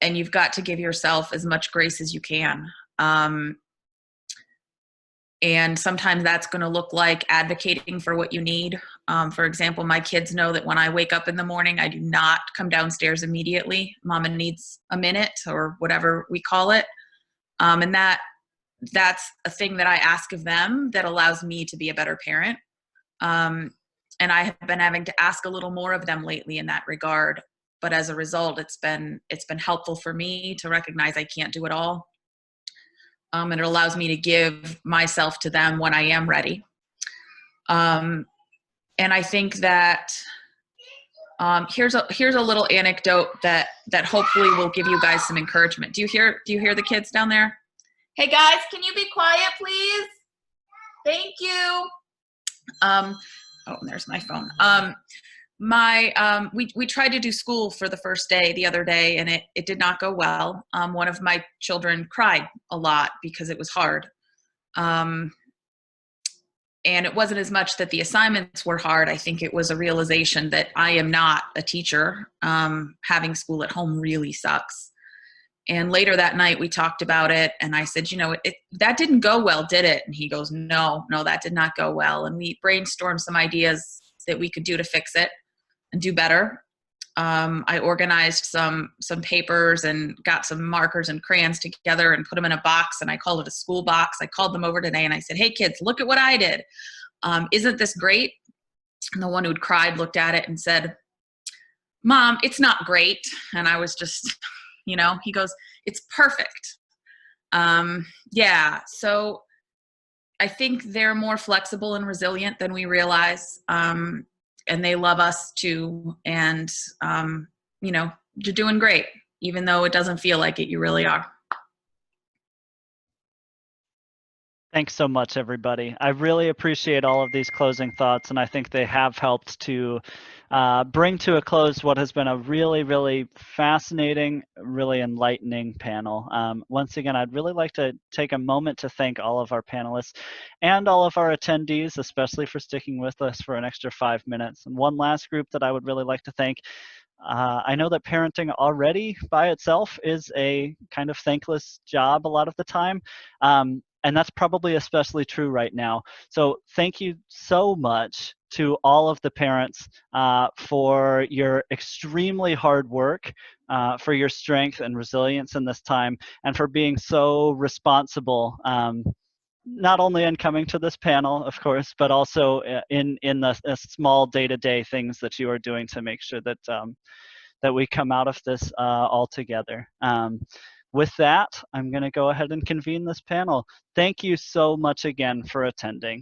And you've got to give yourself as much grace as you can. And sometimes that's going to look like advocating for what you need. For example, my kids know that when I wake up in the morning, I do not come downstairs immediately. Mama needs a minute or whatever we call it. And that's a thing that I ask of them that allows me to be a better parent. And I have been having to ask a little more of them lately in that regard. But as a result, it's been helpful for me to recognize I can't do it all. And it allows me to give myself to them when I am ready. And I think that here's a little anecdote that hopefully will give you guys some encouragement. Do you hear the kids down there? Hey guys, can you be quiet, please? Thank you. Oh, there's my phone. We tried to do school for the first day the other day, and it did not go well. One of my children cried a lot because it was hard. And it wasn't as much that the assignments were hard. I think it was a realization that I am not a teacher. Having school at home really sucks. And later that night we talked about it, and I said, that didn't go well, did it? And he goes, no, that did not go well. And we brainstormed some ideas that we could do to fix it and do better. I organized some papers and got some markers and crayons together and put them in a box, and I called it a school box. I called them over today and I said, hey kids, look at what I did. Isn't this great? And the one who'd cried looked at it and said, Mom, it's not great. And I was just, he goes, it's perfect. Yeah, so I think they're more flexible and resilient than we realize. And they love us too. And, you're doing great. Even though it doesn't feel like it, you really are. Thanks so much, everybody. I really appreciate all of these closing thoughts, and I think they have helped to bring to a close what has been a really, really fascinating, really enlightening panel. Once again, I'd really like to take a moment to thank all of our panelists and all of our attendees, especially for sticking with us for an extra 5 minutes. And one last group that I would really like to thank. I know that parenting already by itself is a kind of thankless job a lot of the time. And that's probably especially true right now. So thank you so much to all of the parents for your extremely hard work, for your strength and resilience in this time, and for being so responsible, not only in coming to this panel, of course, but also in the small day-to-day things that you are doing to make sure that that we come out of this all together. With that, I'm going to go ahead and convene this panel. Thank you so much again for attending.